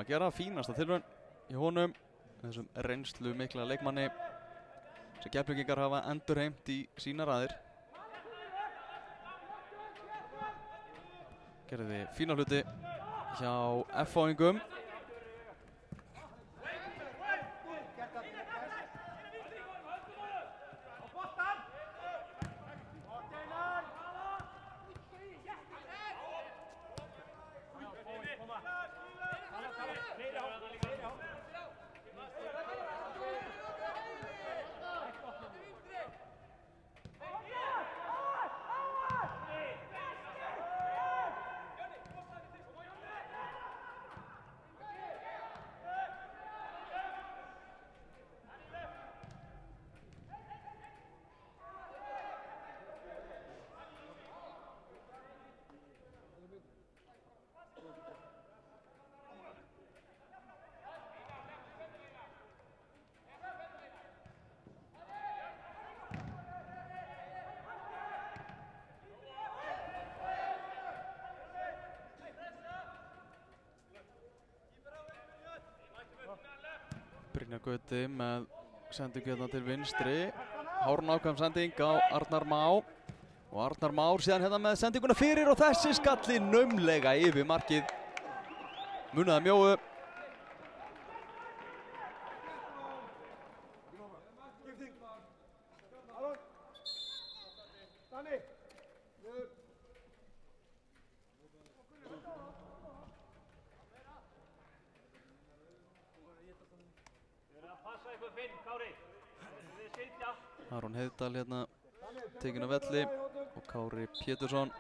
Að gera fínasta tilraun í honum. Þessum reynslu mikla leikmanni sem Keflvíkingar hafa endurheimt í sína raðir. Gerði fína hluti hjá F-fáingum. Einar Gauti með sendingu hérna til vinstri. Hárnákvæm sending á Arnar Má. Og Arnar Már síðan hérna með sendinguna fyrir og þessi skalli naumlega yfir markið. Munaði Mjóu. Aron Heiðdal hérna tekinn á velli og Kári Pétursson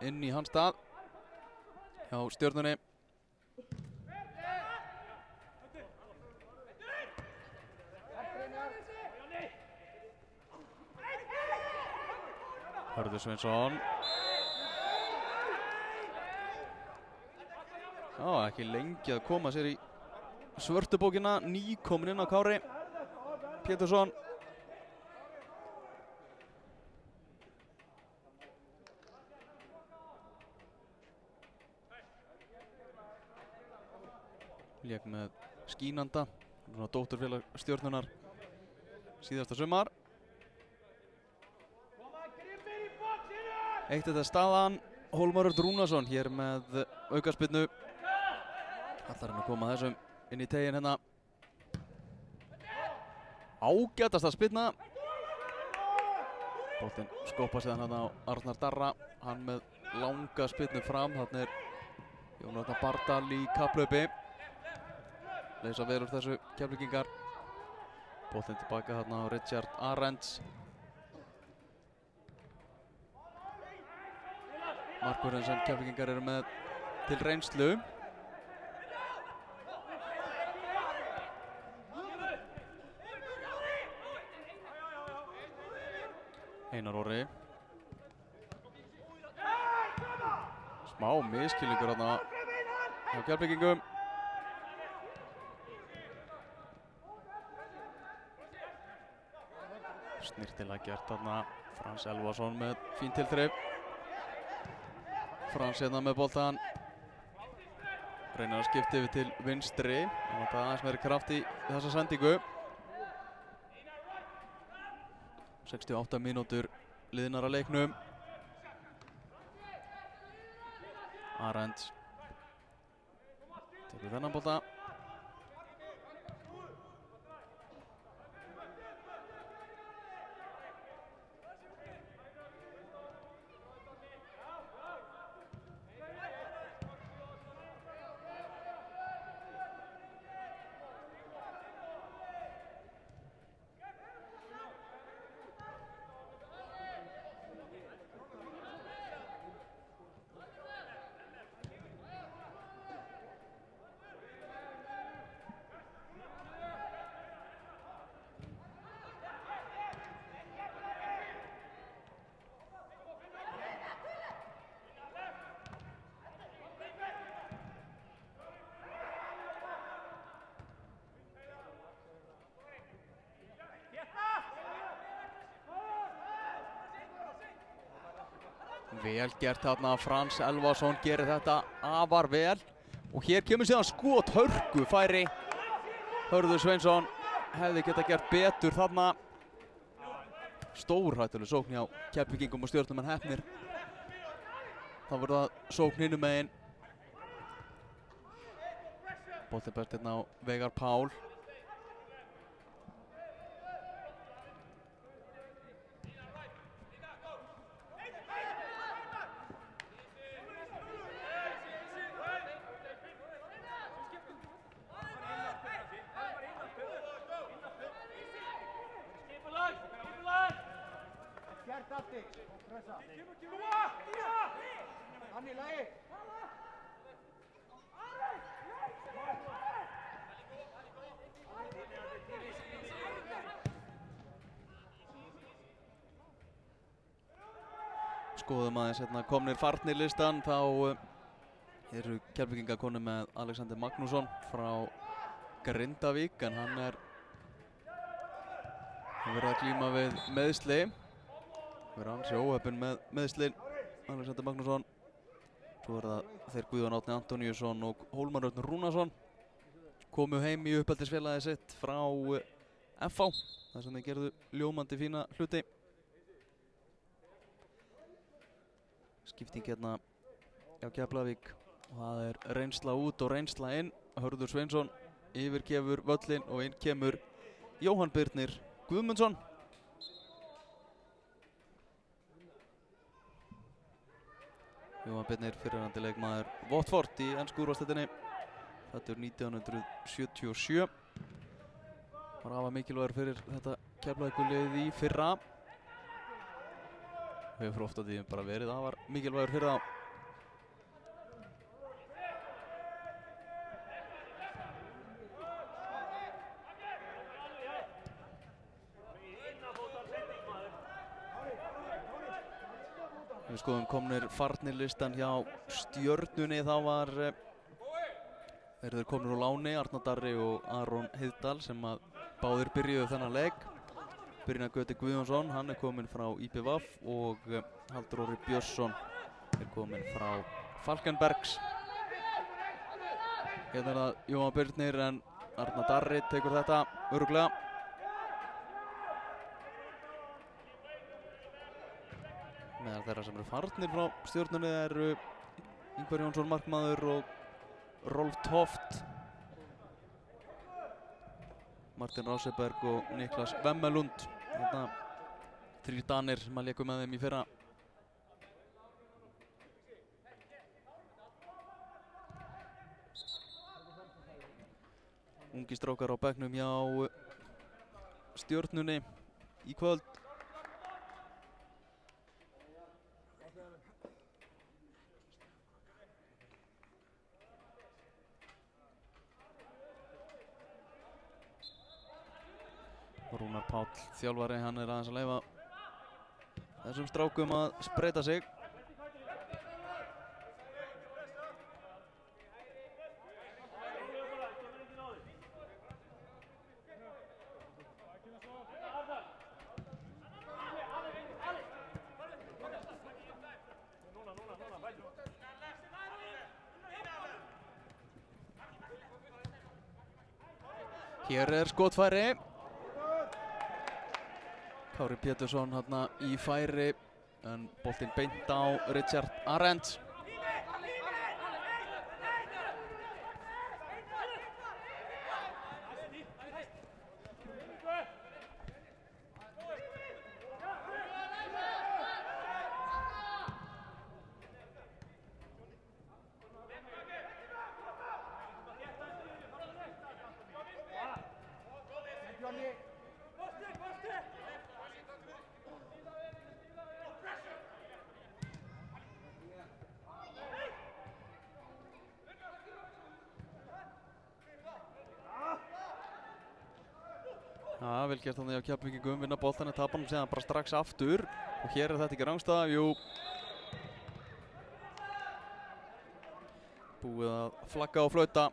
inn í hans stað hjá Stjörnunni. Hörður Sveinsson. Já, ekki lengi að koma sér í svörtubókina, nýkomin inn á Kári Pétursson. Lék með Skínanda, dótturfélag Stjörnunar síðasta sumar. Eitt þetta staðan, Hólmar Örn Rúnarsson hér með aukaspyrnu. Ætlar hann að koma þessum inn í tegin hérna. Ágætasta spyrna. Boltinn skoppa síðan hann á Arnar Darra. Hann með langa spyrnu fram. Þarna er Jón Arnar Bardal í kapplaupi. Leysa vel úr þessu Keflvíkingar. Boltinn tilbaka þarna á Richard Arends. Markurinn sem Keflvíkingar eru með til reynslu. Einar Orri. Smá miskilningur þarna á Keflvíkingum. Snirtilega gert þarna Frans Elvarsson með fín tilþrif. Frans hérna með boltan. Reynir að skipta yfir til vinstri. Það var aðeins meiri kraft í þessa sendingu. 68 mínútur liðnar að leiknum. Arends tekur þennan bolta. Vel gert þarna, Frans Elvarsson gerir þetta afar vel. Og hér kemur síðan skot, hörku færi. Hörður Sveinsson hefði getað gert betur þarna. Stórhættuleg sókn hjá Keflvíkingum og Stjörnum en heppnir. Það voru það sókn hinum megin. Boltinn bært hérna á Veigar Pál. Skoðum aðeins hérna komnir farnir listan, þá eru Keflvíkingar konur með Alexander Magnússon frá Grindavík, en hann er verið að glíma við meiðsli. Verið ansi óheppinn með meiðslin, Alexander Magnússon. Svo er það þeir Guðjón Árni Antoníusson og Hólmar Örn Rúnarsson. komu heim í uppeldisfélagið sitt frá FH þar sem þeir gerðu ljómandi fína hluti. Skipting hérna hjá Keflavík og það er reynsla út og reynsla inn. Hörður Sveinsson yfirgefur völlinn og inn kemur Jóhann Birnir Guðmundsson. Jóhann Birnir fyrrverandi leikmaður Watford í ensku úrvalsdeildinni. Fæddur 1977. Var afar mikilvægur fyrir þetta Keflavíkurlið í fyrra. Hefur ofta því bara verið afar mikilvægur fyrir þá. Við skoðum komnir farnir listan hjá Stjörnunni. Þá var þeir komnir úr láni, Arnar Darri og Aron Heiðdal sem að báðir byrjuðu þennan leik. Brynjar Gauti Guðjónsson, hann er kominn frá IPVAF og Halldór Orri Björnsson er kominn frá Falkenbergs. Hérna er það Jóhann Birnir en Arnar Darri tekur þetta örugglega. Meðal þeirra sem eru farnir frá Stjörnunni eru Ingvar Jónsson markmaður og Rolf Toft, Martin Ráseberg og Niklas Vemmelund. Þetta 3 Danir sem að léku með þeim í fyrra. Ungi strákar á bekknum hjá Stjörnunni í kvöld. Rúnar Páll, þjálfari, hann er aðeins að leyfa þessum strákum að spreyta sig. Hér er skotfæri. Kári Pétursson hérna í færi en boltinn beint á Richard Arendt. Ja, vel gert þannig á Keflvíkingum, vinna boltan en tapa hann síðan bara strax aftur. Og hér er þetta ekki rangstæða, jú. Búið að flagga og flauta.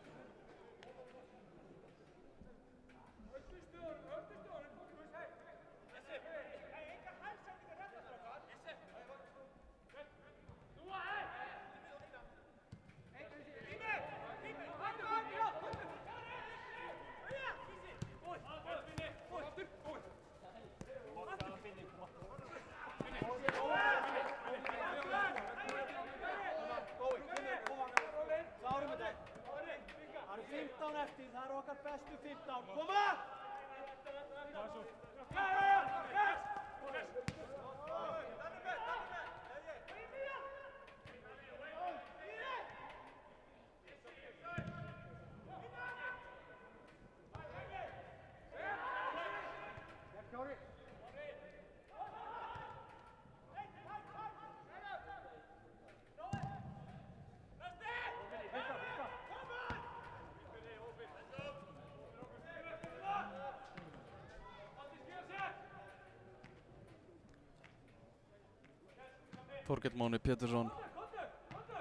Þorkell Máni Pétursson,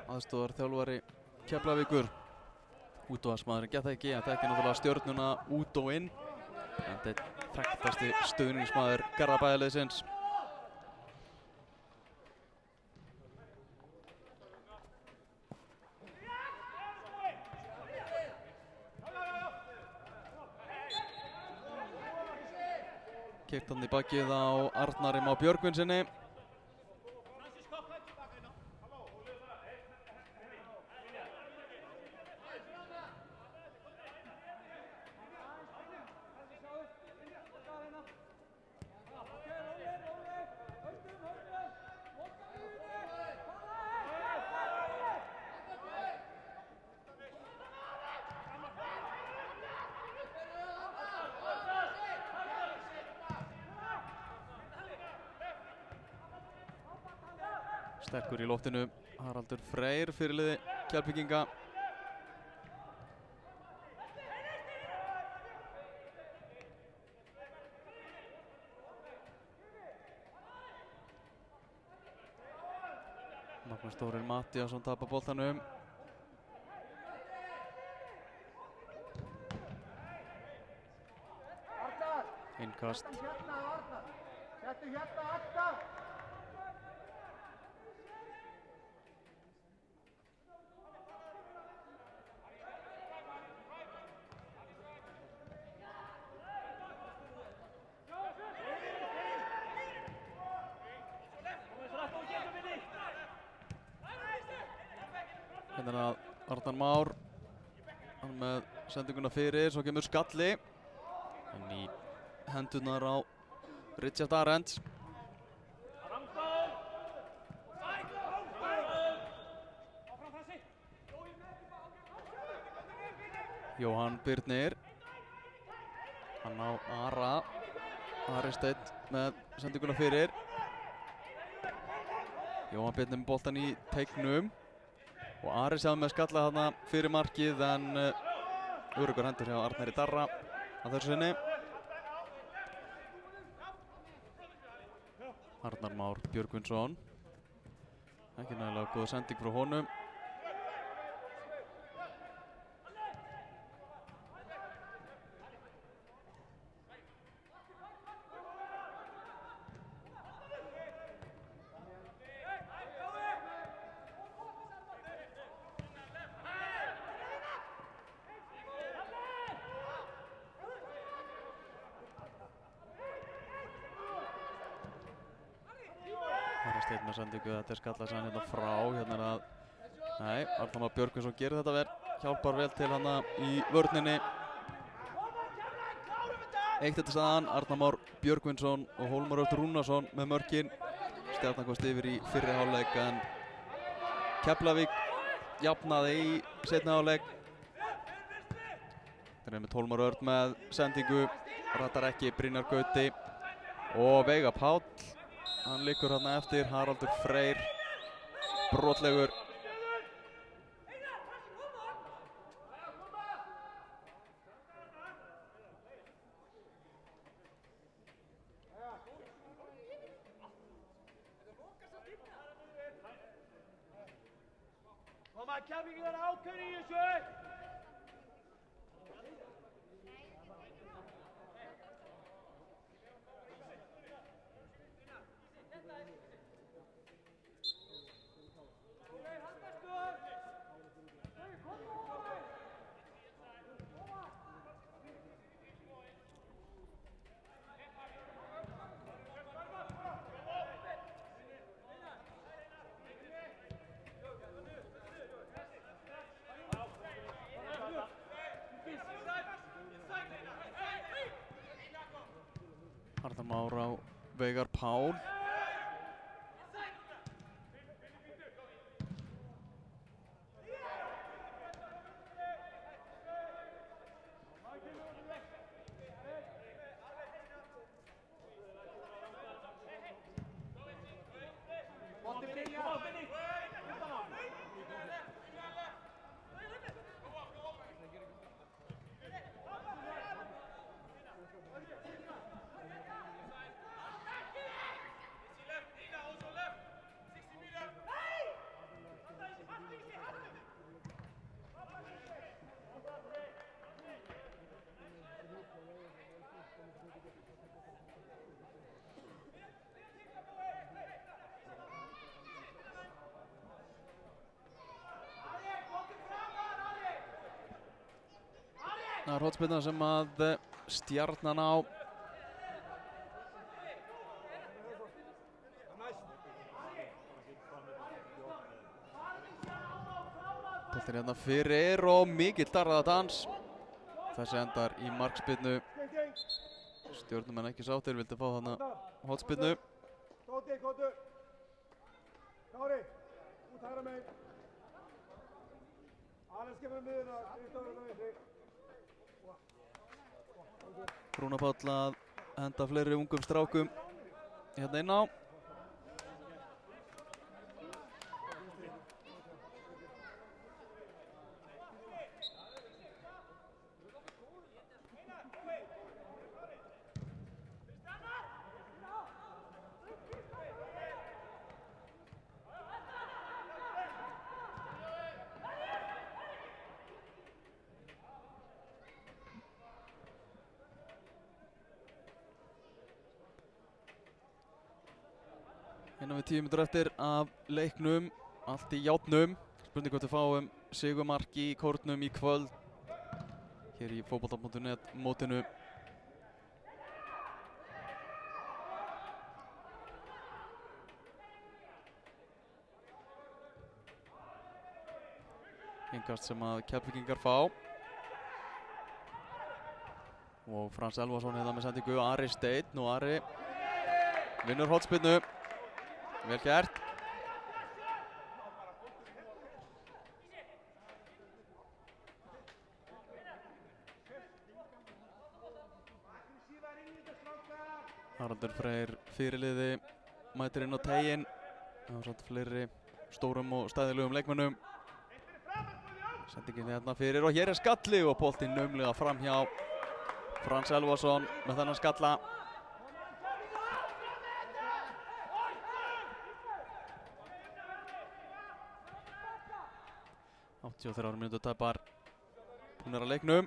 aðstoðar þjálfari Keflavíkur. Útvarpsmaðurinn geta ekki, hann þekkir náttúrulega Stjörnuna út og inn. En þetta er þekktasti stuðningsmaður Garðabæjarliðsins. keyrt hann í bakið á Arnari Má Björgvinsinni. Sterkur í loftinu Haraldur Freyr, fyrirliði Keflvíkinga. Magnús Þórir Matthíasson tapar boltanum. Innkast. Hérna að Arnar Már, hann með sendinguna fyrir, svo kemur skalli. En í hendurnar á Richard Arends. Jóhann Birnir, hann á Ara. Ari Steinn með sendinguna fyrir. Jóhann Birnir með boltan í teignum. Og Ari sjáði með skalla þarna fyrir markið en öruggur hendur hjá Arnari Darra að þessu sinni. Arnar Már Björgvinsson. Ekki nægilega góð sending frá honum. Steinn með sendingu, þetta er skallað sem hérna frá, hérna er að, nei, Arnar Már Björgvinsson gerir þetta vel, hjálpar vel til hana í vörninni. 1-1 staðan, Arnar Már Björgvinsson og Hólmar Örn Rúnarsson með mörkin. Stjarnan komst yfir í fyrri hálfleik en Keflavík jafnaði í seinni hálfleik. Það er með Hólmar Örn með sendingu, rattar ekki Brynjar Gauti og Veigar Páll. Hann liggur hérna eftir, Haraldur Freyr, brotlegur. Arnar Már á Veigar Pál. Það er hornspyrna sem að Stjarnan á. Boltinn hérna fyrir og mikill darraðadans. Þessi endar í markspyrnu. Stjörnumenn ekki sáttir, vildi fá þarna hornspyrnu. Rúnar Páll að henda fleiri ungum strákum hérna inn á. Innan við 10 mínútur eftir af leiknum, allt í járnum. Spurning hvort við fáum sigurmark í kórnum í kvöld hér í fótbolta.net mótinu. Innkast sem að Keflvíkingar fá. Og Frans Elvason hérna með sendingu, Ari Steinn og Ari vinnur hornspyrnu. Vel gert. Haraldur Freyr fyrirliði mætir inn á teiginn. Það var samt fleiri stórum og stæðilegum leikmönnum. Sendingin hérna fyrir og hér er skalli og boltinn naumlega fram hjá Frans Elvason með þennan skalla. 83 mínútur tæpar búnir að leiknum.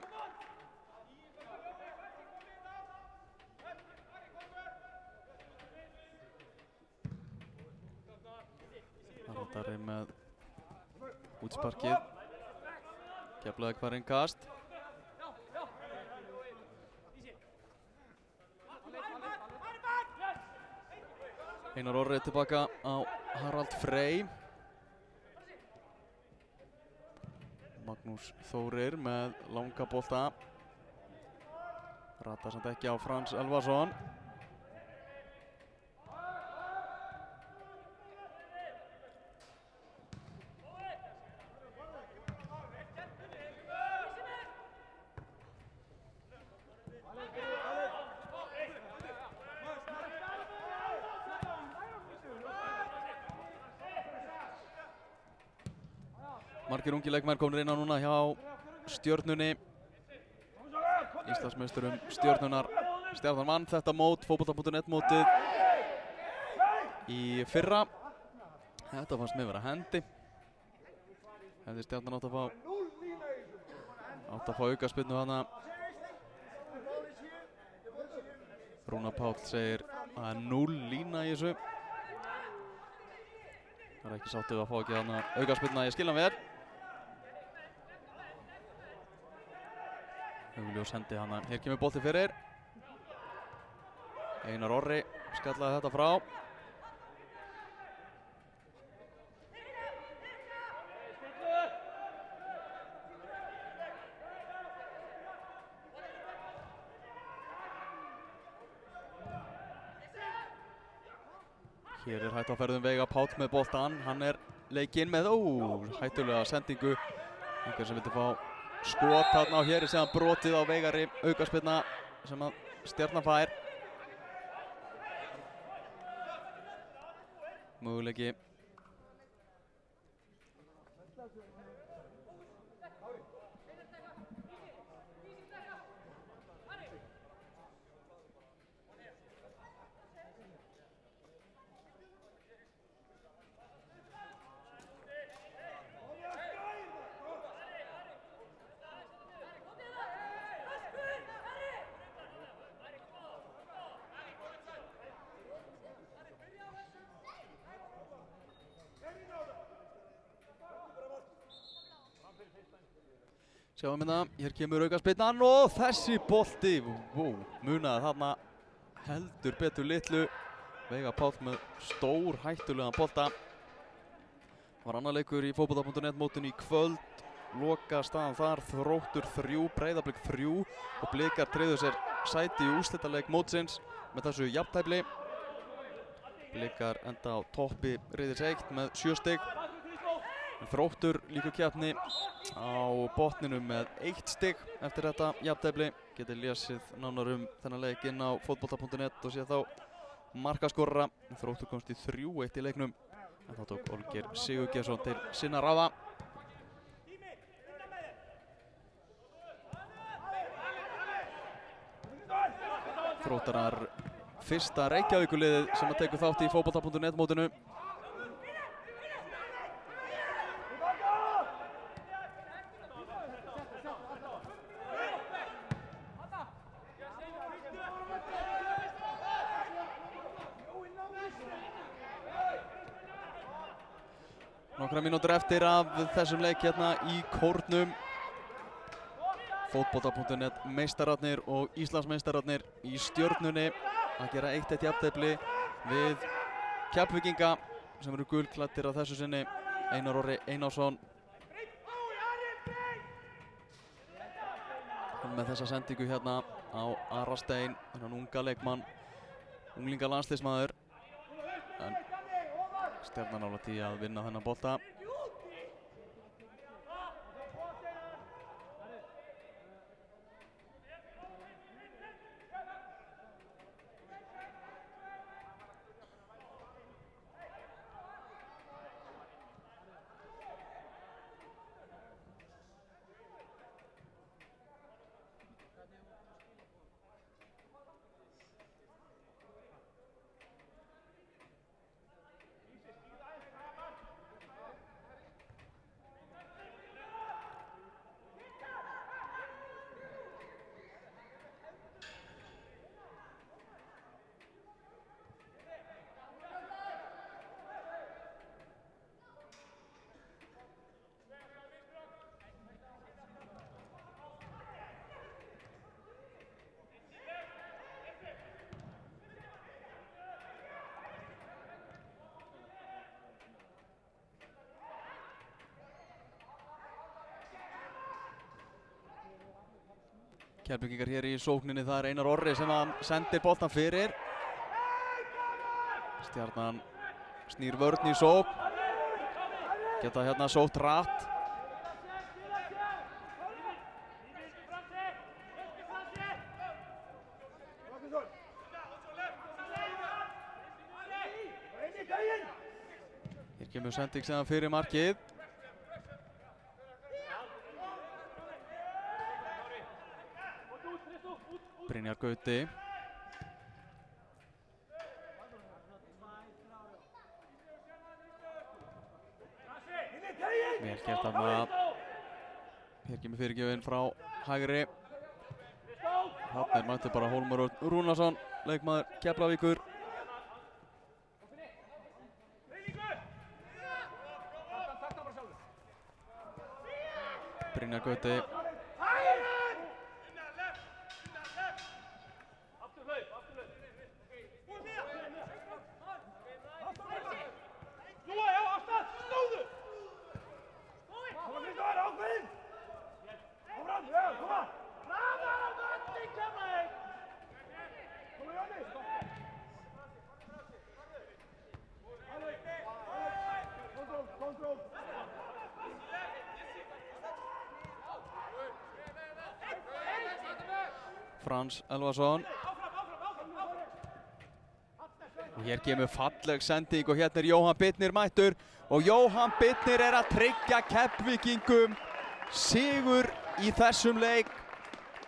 Haraldari með útsparkið. Keflavík fær innkast. Einar Orri tilbaka á Harald Frey. Magnús Þórir með langa bolta. Ratar samt ekki á Frans Elvason. Margir ungi leikmenn komnir inn á núna hjá Stjörnunni. Íslandsmeisturum Stjörnunar. Stjarnan vann þetta mót, fótbolta.net mótið í fyrra. Þetta fannst mér vera hendi. Hefði Stjarnan átt að fá aukaspyrnu hana. Rúnar Páll segir að 0 lína í þessu. Það er ekki sáttuð að fá ekki hana aukaspyrna, ég skil hann vel. Hugljós hendi hana, hér kemur bolti fyrir. Einar Orri skallaði þetta frá. Hér er hætt á ferðum Veigar Páll með boltan. Hann er leikinn með hættulega sendingu. Einhver sem vildi fá skot þarna og hér er síðan brotið á Veigari, aukaspyrna sem að Stjarnan fær. Möguleiki. Sjáum hérna, hér kemur aukaspyrnan og þessi bolti, munaði þarna heldur betur litlu. Veigar Páll með stór hættulegan bolta. Það var annar leikur í fótbolta.net mótinu í kvöld. loka staðan þar, Þróttur 3, Breiðablik 3 og Blikar tryggðu sér sæti í úrslitaleik mótsins með þessu jafntefli. Blikar enda á toppi riðils 1 með 7 stig. Þróttur lýkur keppni á botninu með 1 stig eftir þetta jafntefli. Getið lesið nánar þennan leik inn á fótbolta.net og séð þá markaskorara. Þróttur komst í 3-1 í leiknum en þá tók Olgeir Sigurgeirsson til sinna ráða. Þróttarar fyrsta Reykjavíkurliðið sem að tekur þátt í fótbolta.net mótinu. Nokkra mínútur eftir af þessum leik hérna í Kórnum. Fótbolta.net meistararnir og Íslandsmeistararnir í Stjörnunni að gera 1-1 jafntefli við Keflvíkinga sem eru gulklæddir á þessu sinni. Einar Orri Einarsson með þessa sendingu hérna á Ara Stein, þennan unga leikmann, unglinga landsliðsmaður. En Stjarnan nálægt í að vinna þennan bolta. Keflvíkingar hér í sókninni, það Einar Orri sem að sendir boltan fyrir. Stjarnan snýr vörn í sókn. Geta hérna sótt rætt. Hér kemur sending sem fyrir markið. Brynjar Gauti. Vel gert þarna. Hér kemur fyrirgjöfin frá hægri. Þarna mættu bara Hólmar Rúnarsson, leikmaður Keflavíkur. Brynjar Gauti. Frans Elvarsson. Og hér kemur falleg sending og hérna Jóhann Birnir mættur og Jóhann Birnir að tryggja Keflvíkingum sigur í þessum leik.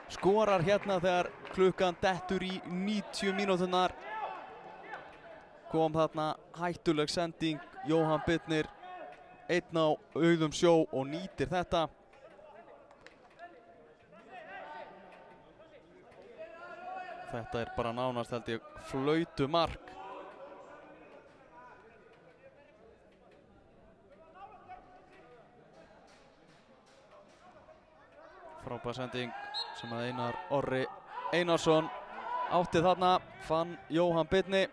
Skorar hérna þegar klukkan dettur í 90 mínúturnar. Kom þarna hættuleg sending, Jóhann Birnir einn á auðum sjó og nýtir þetta. Þetta bara nánast held ég flautumark. Frábær sending sem að Einar Orri Einarsson átti þarna, fann Jóhann Birni.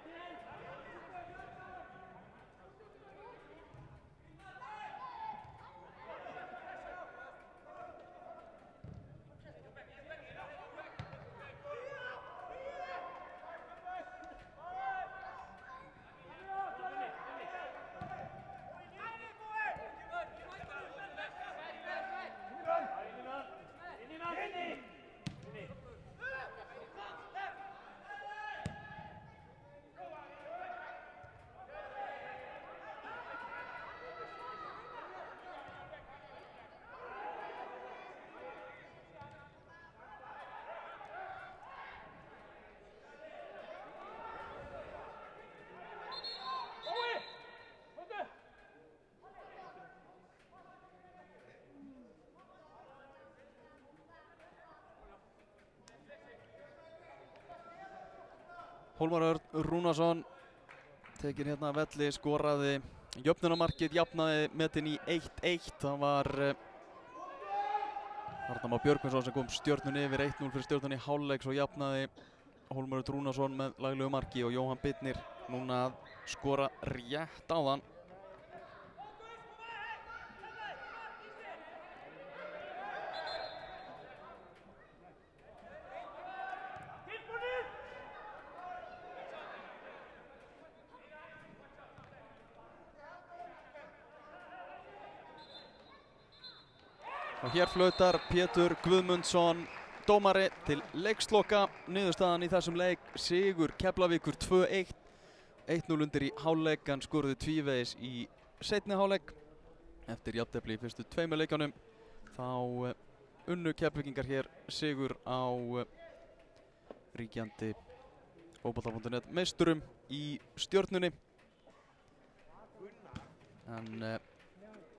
Hólmar Örn Rúnarsson tekin hérna að velli, skoraði jöfnunarmarkið, jafnaði metin í 1-1. Það var Arnar Már Björgvinsson sem kom Stjörnunni yfir 1-0 fyrir Stjörnunni í hálfleik, svo jafnaði Hólmar Örn Rúnarsson með laglegu marki og Jóhann Birnir núna að skora rétt áðan. Og hér flautar Pétur Guðmundsson dómari til leiksloka. Niðurstaðan í þessum leik, sigur Keflavíkur 2-1. 1-0 undir í hálfleik, en skoruðu tvívegis í seinni hálfleik. Eftir jafntefli í fyrstu 2 leikjunum þá unnu Keflvíkingar hér sigur á ríkjandi fótbolta.net meisturum í Stjörnunni. En